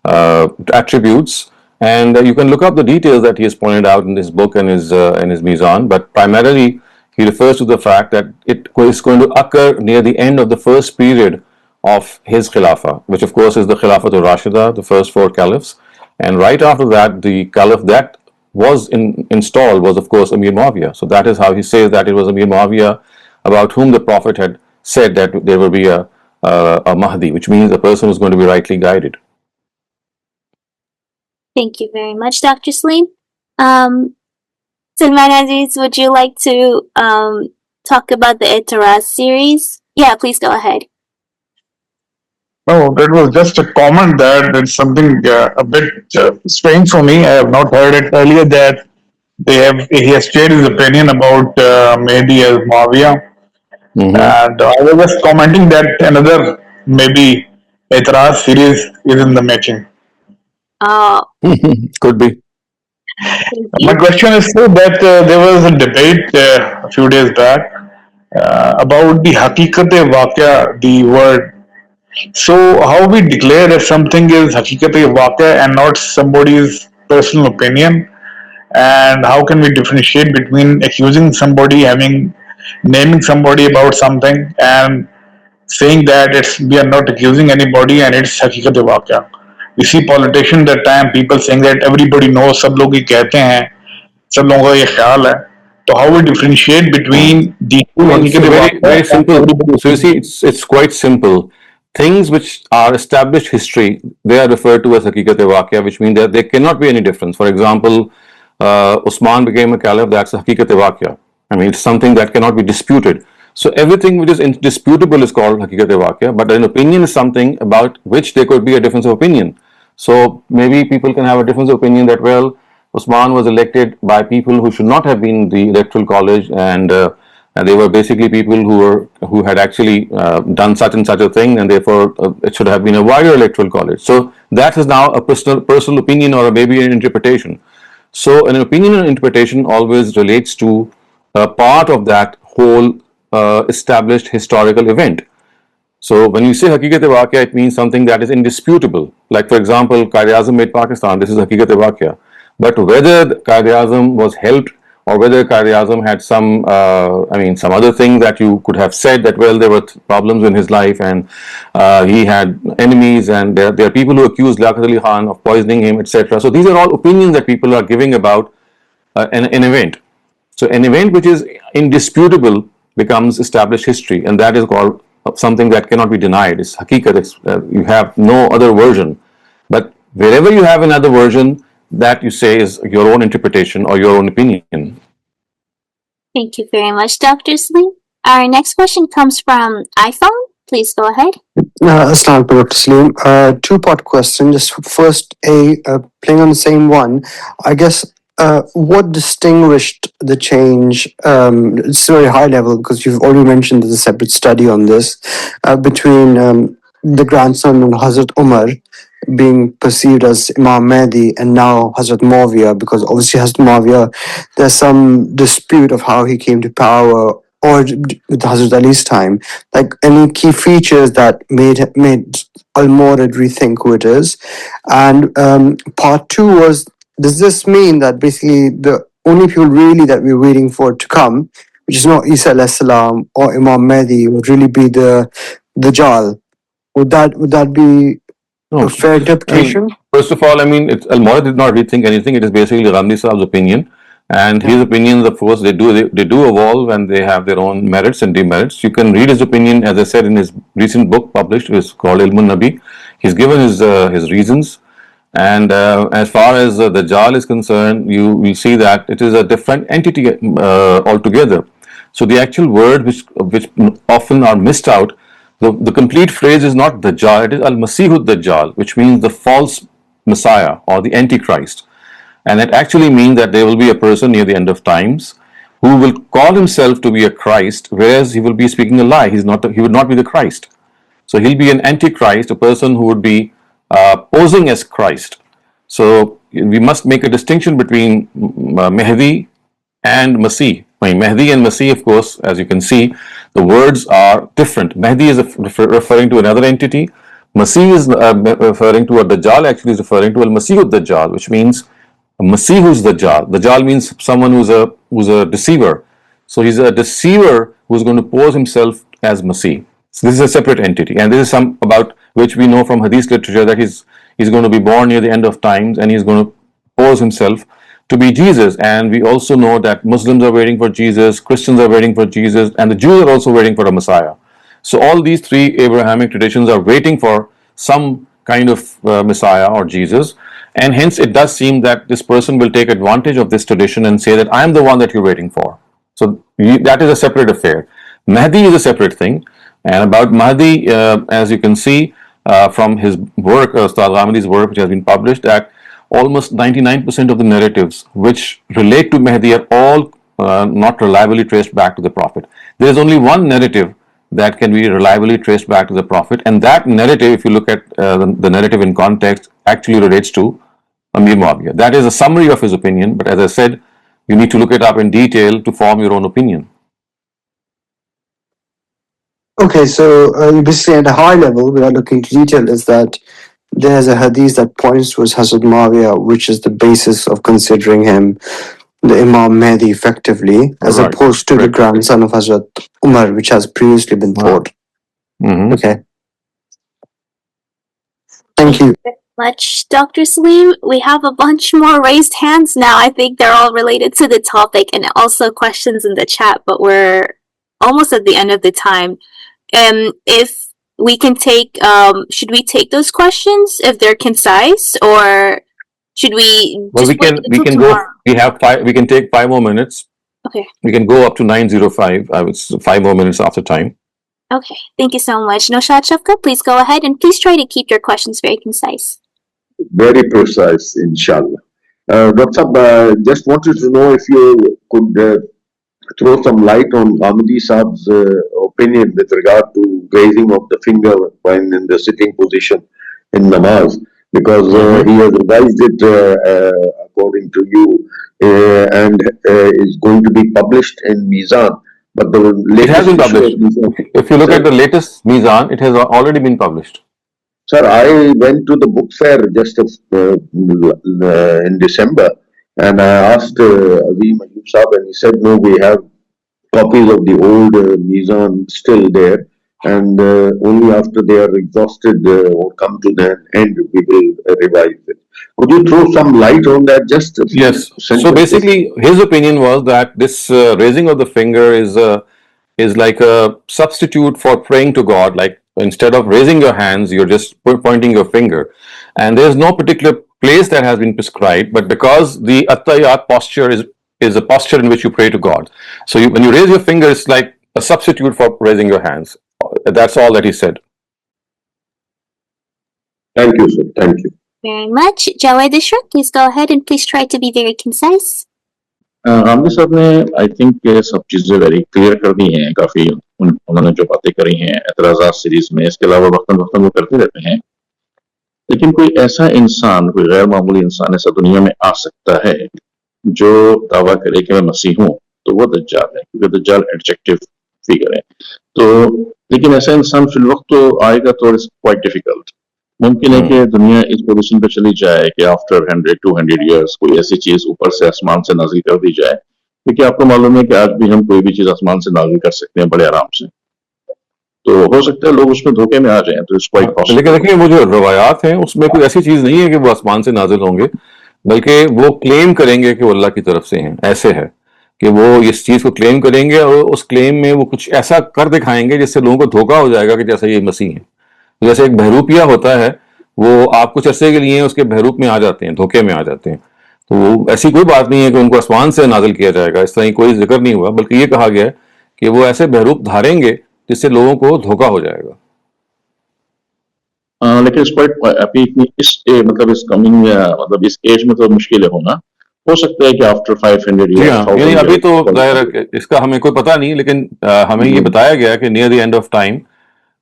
attributes. And you can look up the details that he has pointed out in this book and his Mizan. But primarily, he refers to the fact that it is going to occur near the end of the first period of his Khilafah, which of course is the Khilafatul Rashida, the first four caliphs. And right after that, the caliph that was installed was of course Amir Muawiyah. So that is how he says that it was Amir Muawiyah about whom the Prophet had said that there will be a Mahdi, which means a person who is going to be rightly guided.
Thank you very much, Dr. Saleem. Salman Aziz, would you like to talk about the Itiraz series? Yeah, please go ahead.
No, that was just a comment that it's something a bit strange for me. I have not heard it earlier that he has shared his opinion about Mehdi as Muawiyah. And I was just commenting that another maybe Itiraz series is in the making.
Could be.
My question is so that there was a debate a few days back about the haqiqat-e-waqia, the word. So how we declare that something is haqiqat-e-waqia and not somebody's personal opinion, and how can we differentiate between accusing somebody, naming somebody about something, and saying that we are not accusing anybody and it's haqiqat-e-waqia. We see politicians that time, people saying that everybody knows, सब लोग ही कहते हैं, सब लोगों का ये ख्याल है. So how we differentiate between the two
haqiqat-e-waqia? Very simple. So you see, it's quite simple. Things which are established history, they are referred to as haqiqat-e-waqia, which means that there cannot be any difference. For example, Usman became a caliph, that's haqiqat-e-waqia. I mean, it's something that cannot be disputed. So everything which is indisputable is called haqiqat-e-waqia, but an opinion is something about which there could be a difference of opinion. So maybe people can have a difference of opinion that, well, Usman was elected by people who should not have been in the electoral college, and they were basically people who had actually done such and such a thing, and therefore it should have been a wider electoral college. So that is now a personal opinion or maybe an interpretation. So an opinion and interpretation always relates to a part of that whole established historical event. So when you say haqiqat-e-waqia, it means something that is indisputable. Like for example, Quaid-e-Azam made Pakistan, this is haqiqat-e-waqia. But whether Quaid-e-Azam was helped or whether Quaid-e-Azam had some other thing that you could have said that, well, there were problems in his life and he had enemies, and there are people who accuse Liaquat Ali Khan of poisoning him, etc. So these are all opinions that people are giving about an event. So an event which is indisputable becomes established history, and that is called something that cannot be denied. It's haqiqat. You have no other version. But wherever you have another version, that you say is your own interpretation or your own opinion.
Thank you very much, Dr. Saleem. Our next question comes from iPhone. Please go ahead.
Assalamu alaikum, Dr. Saleem. Two-part question. Just first, playing on the same one, I guess, what distinguished the change, it's very high level because you've already mentioned there's a separate study on this, between the grandson of Hazrat Umar being perceived as Imam Mahdi and now Hazrat Muawiyah, because obviously Hazrat Muawiyah, there's some dispute of how he came to power, or with Hazrat Ali's time, like any key features that made Al-Mawrid rethink who it is. And part two was, does this mean that basically the only people really that we're waiting for to come, which is not Isa alayhi salam or Imam Mahdi, would really be the Dajjal? Would that be a fair interpretation?
First of all, Al-Mawrid did not rethink anything. It is basically Ghamidi Saab's opinion. And his opinions, of course, they do evolve, and they have their own merits and demerits. You can read his opinion, as I said, in his recent book published. It's called Ilmun Nabi. He's given his reasons. And as far as the Dajjal is concerned, you will see that it is a different entity altogether. So the actual word which often are missed out The complete phrase is not Dajjal, it is Al-Masihud Dajjal, which means the false Messiah or the Antichrist. And it actually means that there will be a person near the end of times who will call himself to be a Christ, whereas he will be speaking a lie. He would not be the Christ. So he'll be an Antichrist, a person who would be posing as Christ. So we must make a distinction between Mahdi and Masih. Mahdi and Masih, of course, as you can see, the words are different. Mahdi is referring to another entity. Masih is referring to, or Dajjal actually is referring to Al-Masih Dajjal, which means Masih who's Dajjal. Dajjal means someone who's a deceiver. So he's a deceiver who's going to pose himself as Masih. So this is a separate entity, and this is some about which we know from Hadith literature that he's going to be born near the end of times, and he's going to pose himself to be Jesus. And we also know that Muslims are waiting for Jesus, Christians are waiting for Jesus, and the Jews are also waiting for a Messiah. So all these three Abrahamic traditions are waiting for some kind of Messiah or Jesus, and hence it does seem that this person will take advantage of this tradition and say that I am the one that you're waiting for. So that is a separate affair. Mahdi is a separate thing. And about Mahdi, as you can see from his work, Ustad Ghamidi's work, which has been published, that almost 99% of the narratives which relate to Mahdi are all not reliably traced back to the Prophet. There is only one narrative that can be reliably traced back to the Prophet, and that narrative, if you look at the narrative in context, actually relates to Amir Muawiyah. That is a summary of his opinion, but as I said, you need to look it up in detail to form your own opinion.
Okay, so basically at a high level, without looking into detail, is that there's a hadith that points towards Hazrat Muawiyah, which is the basis of considering him the Imam Mahdi effectively, as
Right.
opposed to the
Correct.
grandson of Hazrat Umar, which has previously been thought.
Mhm.
Okay. Thank you.
Much, Dr. Saleem. We have a bunch more raised hands now. I think they're all related to the topic and also questions in the chat, but we're almost at the end of the time. If we can take, should we take those questions if they're concise, or should we
Well,
just
we can
tomorrow?
go. We can take 5 more minutes.
Okay.
We can go up to 9:05. I was 5 more minutes after time.
Okay. Thank you so much. Noshad Shafqa, please go ahead and please try to keep your questions very concise.
Very precise, inshallah. Dr. Saab, just wanted to know if you could throw some light on Ghamidi Saab's opinion with regard to raising of the finger when in the sitting position in namaz, because he has revised it according to you and is going to be published in Mizan. But the latest
It has been published. If you look at the latest Mizan, it has already been published.
Sir, I went to the book fair just in December, and I asked Azim Ayub Saab, and he said, no, we have copies of the old Mizan still there, and only after they are exhausted or come to the end, we will revise it. Could you throw some light on that? Just a few
Yes. So
sentences?
basically, his opinion was that this raising of the finger is like a substitute for praying to God. Like instead of raising your hands, you're just pointing your finger, and there's no particular place that has been prescribed. But because the Attayat posture is a posture in which you pray to God, so when you raise your finger, it's like a substitute for raising your hands. That's all that he said.
Thank you, sir. Thank you.
Very much. Javed Ishrak, please go ahead and please try to be very concise.
गामदी साहब ने I think सब चीजें very clear कर दी हैं, काफी उन्होंने जो बातें करी हैं एतराजात सीरीज में, इसके अलावा वक्तन वक्तन वो करते रहते हैं। लेकिन कोई ऐसा इंसान, कोई गैर मामूली इंसान ऐसा दुनिया में आ सकता है जो दावा करे कि मैं मसीह हूं, तो वो दज्जाल है, क्योंकि दज्जाल एडजेक्टिव फिगर है। तो लेकिन ऐसा इंसान फिल वक्त तो आएगा तो इट्स क्वाइट डिफिकल्ट। मुमकिन है कि दुनिया इस पोजीशन पे चली जाए कि आफ्टर 100-200 इयर्स कोई ऐसी चीज ऊपर से आसमान से नाजिल कर दी जाए, क्योंकि आपको मालूम है कि आज भी हम कोई भी चीज आसमान से नाजिल कर सकते हैं बड़े आराम से। तो हो सकता है लोग उसमें धोखे में आ जाएं, तो इट्स क्वाइट पॉसिबल।
लेकिन देखिए, वो जो रवायात हैं उसमें कोई ऐसी चीज नहीं है कि वो आसमान से नाजिल होंगे, बल्कि वो क्लेम करेंगे कि वो अल्लाह की तरफ से हैं। ऐसे है कि वो इस चीज को क्लेम करेंगे और उस क्लेम में वो कुछ ऐसा कर दिखाएंगे जिससे लोगों को धोखा हो जाएगा कि जैसा ये मसीह है। जैसे एक बहरूपिया होता है, वो आप कुछ अरसे के लिए उसके बहरूप में आ जाते हैं, धोखे में आ जाते हैं। तो ऐसी कोई बात नहीं है कि उनको आसमान से नाजिल किया जाएगा, इस तरह कोई जिक्र नहीं हुआ, बल्कि ये कहा गया है कि वो ऐसे बहरूप धारेंगे जिससे लोगों को धोखा हो जाएगा।
लेकिन इस पॉइंट अभी इस मतलब इस कमिंग मतलब इस एज में तो मुश्किल है होना, हो सकता है कि आफ्टर 500
जी
ईयर्स
हाँ, यानी अभी तो जाहिर है कि इसका हमें कोई पता नहीं, लेकिन हमें ये बताया गया कि near the end of time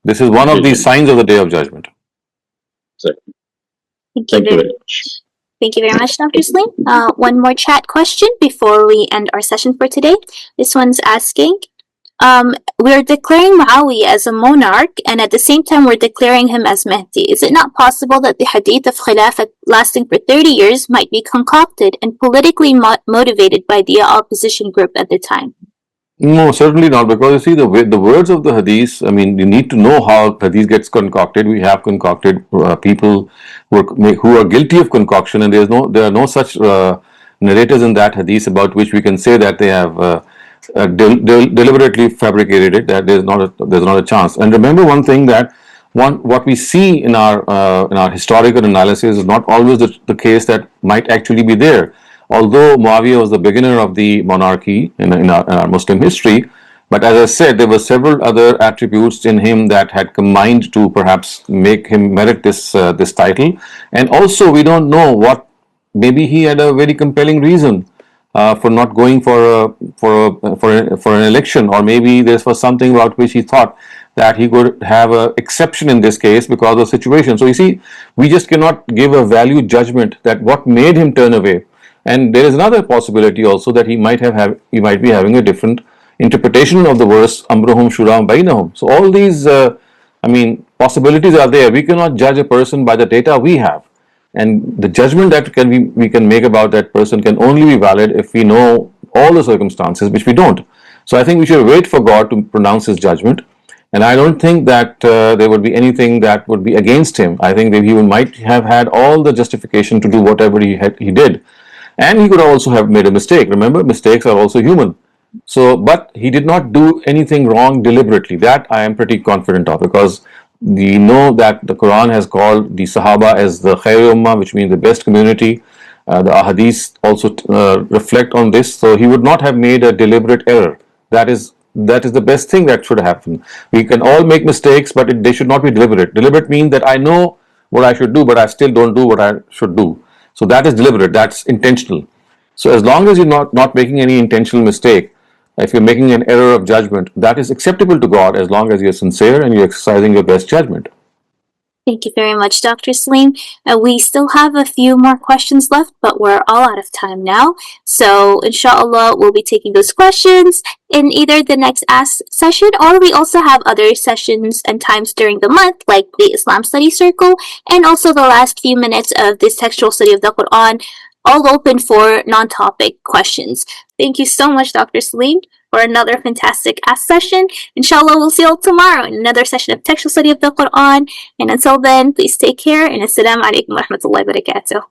this is one of the science of the day of judgement.
Thank you very much.
Thank you very much, Dr. Saleem. One more chat question before we end our session for today. This one's asking, we're declaring Muawiyah as a monarch, and at the same time we're declaring him as Mahdi. Is it not possible that the hadith of Khilafah lasting for 30 years might be concocted and politically motivated by the opposition group at the time?
No, certainly not, because you see the words of the hadith. I mean, you need to know how hadith gets concocted. We have concocted people who are guilty of concoction, and there are no such narrators in that hadith about which we can say that they have deliberately fabricated it. That there's not a chance. And remember one thing, that what we see in our historical analysis is not always the case that might actually be there. Although Muawiyah was the beginner of the monarchy in our Muslim history, but as I said, there were several other attributes in him that had combined to perhaps make him merit this title. And also, we don't know what. Maybe he had a very compelling reason for not going for an election, or maybe this was something about which he thought that he could have an exception in this case because of the situation. So you see, we just cannot give a value judgment that what made him turn away. And there is another possibility also that he might be having a different interpretation of the verse Amruhum Shura Bainahum. So all these possibilities are there. We cannot judge a person by the data we have, and the judgment that we can make about that person can only be valid if we know all the circumstances, which we don't. So I think we should wait for God to pronounce his judgment, and I don't think that there would be anything that would be against him. I think that he might have had all the justification to do whatever he did. And he could also have made a mistake. Remember, mistakes are also human. So, but he did not do anything wrong deliberately. That I am pretty confident of, because we know that the Quran has called the Sahaba as the Khair Ummah, which means the best community. The Ahadith also reflect on this. So he would not have made a deliberate error. That is the best thing that should happen. We can all make mistakes, but they should not be deliberate. Deliberate means that I know what I should do, but I still don't do what I should do. So that is deliberate, that's intentional. So as long as you're not making any intentional mistake, if you're making an error of judgment, that is acceptable to God as long as you're sincere and you're exercising your best judgment.
Thank you very much, Dr. Saleem. We still have a few more questions left, but we're all out of time now. So, inshallah, we'll be taking those questions in either the next Ask session, or we also have other sessions and times during the month, like the Islam Study Circle, and also the last few minutes of this textual study of the Quran, all open for non-topic questions. Thank you so much, Dr. Saleem, for another fantastic Ask session. Inshallah, we'll see you all tomorrow in another session of textual study of the Quran. And until then, please take care, and assalamu alaikum wa rahmatullahi wa barakatuh.